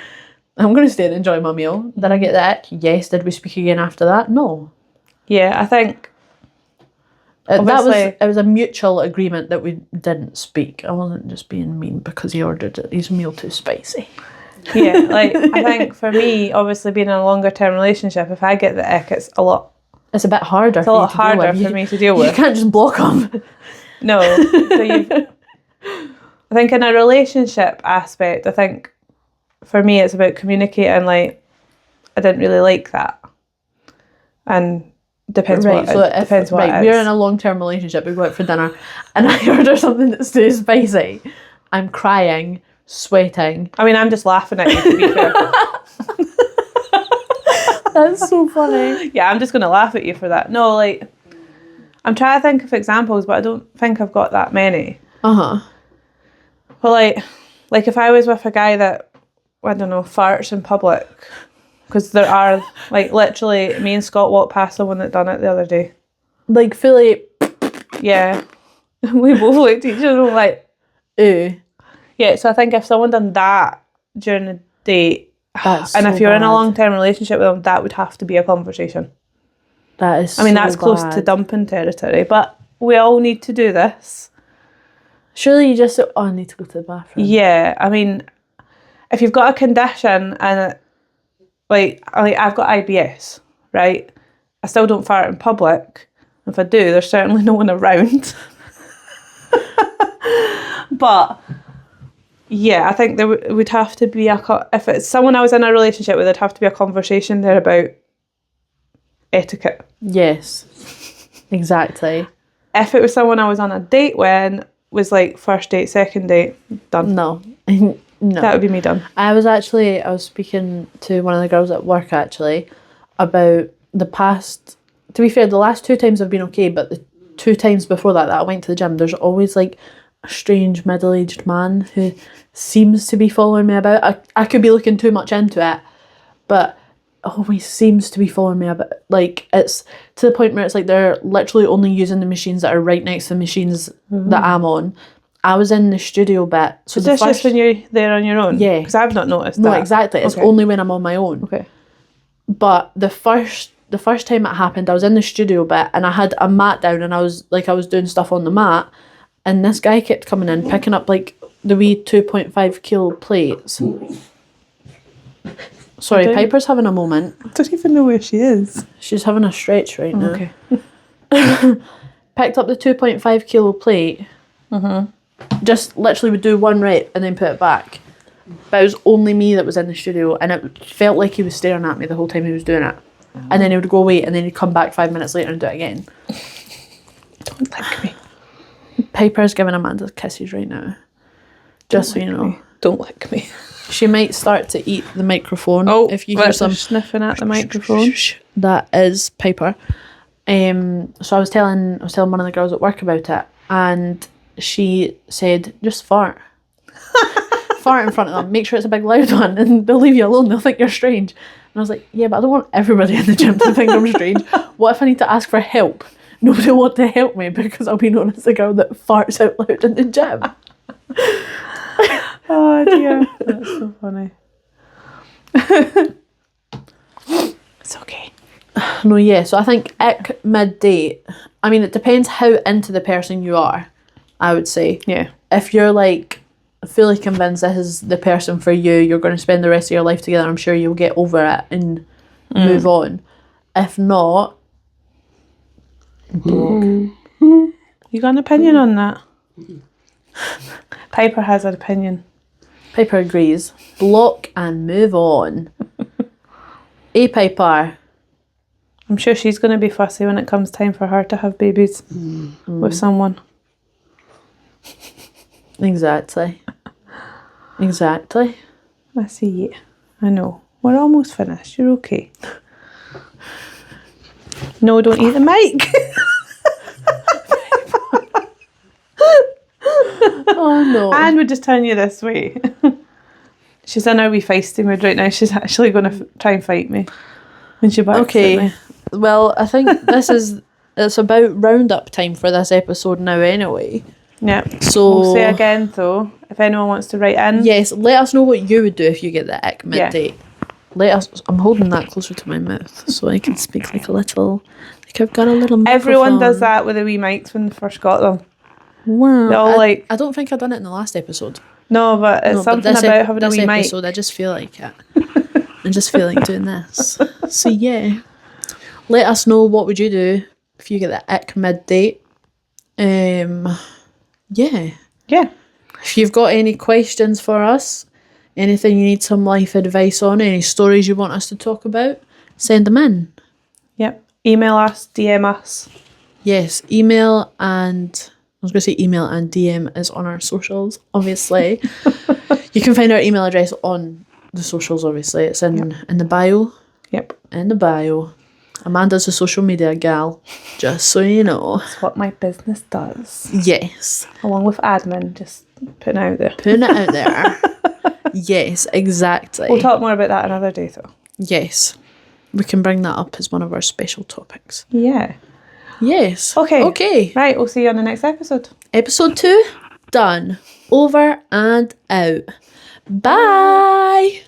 Speaker 2: I'm going to stay and enjoy my meal. Did I get that? Yes. Did we speak again after that? No.
Speaker 1: Yeah, I think...
Speaker 2: it was a mutual agreement that we didn't speak. I wasn't just being mean because he ordered his meal too spicy.
Speaker 1: Yeah, like, I think for me, obviously being in a longer term relationship, if I get the ick, it's a bit harder. It's a lot harder for me to deal with.
Speaker 2: You can't just block them.
Speaker 1: No. So I think in a relationship aspect, I think for me it's about communicating, like, I didn't really like that. And depends what it is.
Speaker 2: We're in a long-term relationship, we go out for dinner and I order something that's too spicy. I'm crying, sweating.
Speaker 1: I mean, I'm just laughing at you, to be fair.
Speaker 2: That's so funny.
Speaker 1: Yeah, I'm just going to laugh at you for that. No, like, I'm trying to think of examples, but I don't think I've got that many. Well, like if I was with a guy that, I don't know, farts in public, because there are, like, literally, me and Scott walked past the one that done it the other day.
Speaker 2: Like, fully...
Speaker 1: Yeah. We both looked at each other like,
Speaker 2: ew.
Speaker 1: Yeah, so I think if someone done that during a date, and if you're in a long-term relationship with them, that would have to be a conversation.
Speaker 2: That is
Speaker 1: I mean, that's close to dumping territory, but we all need to do this.
Speaker 2: Surely you just say, I need to go to the bathroom.
Speaker 1: Yeah, I mean, if you've got a condition and like I've got IBS, right? I still don't fart in public. If I do, there's certainly no one around. But yeah, I think there would have to be if it's someone I was in a relationship with, there'd have to be a conversation there about etiquette.
Speaker 2: Yes, exactly.
Speaker 1: If it was someone I was on a date with, was like first date, second date, done.
Speaker 2: No.
Speaker 1: That would be me done.
Speaker 2: I was speaking to one of the girls at work actually about the past, to be fair, the last 2 times have been okay, but the 2 times before that I went to the gym, there's always like a strange middle-aged man who seems to be following me about. I could be looking too much into it, but always seems to be following me about. Like, it's to the point where it's like they're literally only using the machines that are right next to the machines that I'm on. I was in the studio bit. So
Speaker 1: is this just when you're there on your own?
Speaker 2: Yeah.
Speaker 1: Because I've not noticed that.
Speaker 2: No, exactly. It's only when I'm on my own.
Speaker 1: Okay.
Speaker 2: But the first time it happened, I was in the studio bit and I had a mat down and I was doing stuff on the mat, and this guy kept coming in, picking up like the wee 2.5 kilo plates. Sorry, Piper's having a moment.
Speaker 1: I don't even know where she is.
Speaker 2: She's having a stretch right now.
Speaker 1: Okay.
Speaker 2: Picked up the 2.5 kilo plate. Just literally would do 1 rep and then put it back. But it was only me that was in the studio, and it felt like he was staring at me the whole time he was doing it. And then he would go away and then he'd come back 5 minutes later and do it again.
Speaker 1: Don't lick me.
Speaker 2: Piper's giving Amanda kisses right now. Just so you know.
Speaker 1: Don't lick me.
Speaker 2: She might start to eat the microphone. If you hear some
Speaker 1: sniffing at the microphone.
Speaker 2: That is Piper. So I was telling one of the girls at work about it, and she said, just fart. Fart in front of them. Make sure it's a big loud one, and they'll leave you alone. They'll think you're strange. And I was like, yeah, but I don't want everybody in the gym to think I'm strange. What if I need to ask for help? Nobody will want to help me because I'll be known as the girl that farts out loud in the gym.
Speaker 1: Oh dear. That's so funny. It's okay.
Speaker 2: No, yeah, so I think ick mid-date, I mean, it depends how into the person you are, I would say.
Speaker 1: Yeah.
Speaker 2: If you're like fully convinced this is the person for you, you're going to spend the rest of your life together, I'm sure you'll get over it and move on. If not,
Speaker 1: you got an opinion on that? Piper has an opinion.
Speaker 2: Piper agrees. Block and move on. Hey, Piper.
Speaker 1: I'm sure she's going to be fussy when it comes time for her to have babies with someone.
Speaker 2: Exactly. Exactly.
Speaker 1: I see you. I know. We're almost finished. You're okay. No, don't eat the mic.
Speaker 2: Oh no.
Speaker 1: And we're just turning you this way. She's in her wee feisty mood right now. She's actually going to try and fight me when she barks at me.
Speaker 2: Well, I think it's about roundup time for this episode now anyway.
Speaker 1: Yeah.
Speaker 2: So
Speaker 1: we'll say again though, if anyone wants to write in.
Speaker 2: Yes, let us know what you would do if you get the ick mid-date. Yeah. I'm holding that closer to my mouth so I can speak like I've got a little microphone.
Speaker 1: Everyone does that with the wee mics when they first got them.
Speaker 2: Wow.
Speaker 1: They're all
Speaker 2: I don't think I've done it in the last episode.
Speaker 1: No, but it's something about having a wee mic.
Speaker 2: Episode, I just feel like it. I just feel like doing this. So yeah. Let us know what would you do if you get the ick mid-date. Yeah.
Speaker 1: Yeah.
Speaker 2: If you've got any questions for us, anything you need some life advice on, any stories you want us to talk about, send them in.
Speaker 1: Yep. Email us, DM us.
Speaker 2: Yes, email and... I was going to say email and DM is on our socials, obviously. You can find our email address on the socials, obviously. It's in the bio.
Speaker 1: Yep.
Speaker 2: In the bio. Amanda's a social media gal, just so you know.
Speaker 1: That's what my business does.
Speaker 2: Yes.
Speaker 1: Along with admin, just putting it out there.
Speaker 2: Putting it out there. Yes, exactly.
Speaker 1: We'll talk more about that another day, though.
Speaker 2: Yes. We can bring that up as one of our special topics.
Speaker 1: Yeah.
Speaker 2: Yes.
Speaker 1: Okay. Right, we'll see you on the next episode.
Speaker 2: Episode 2, done. Over and out. Bye.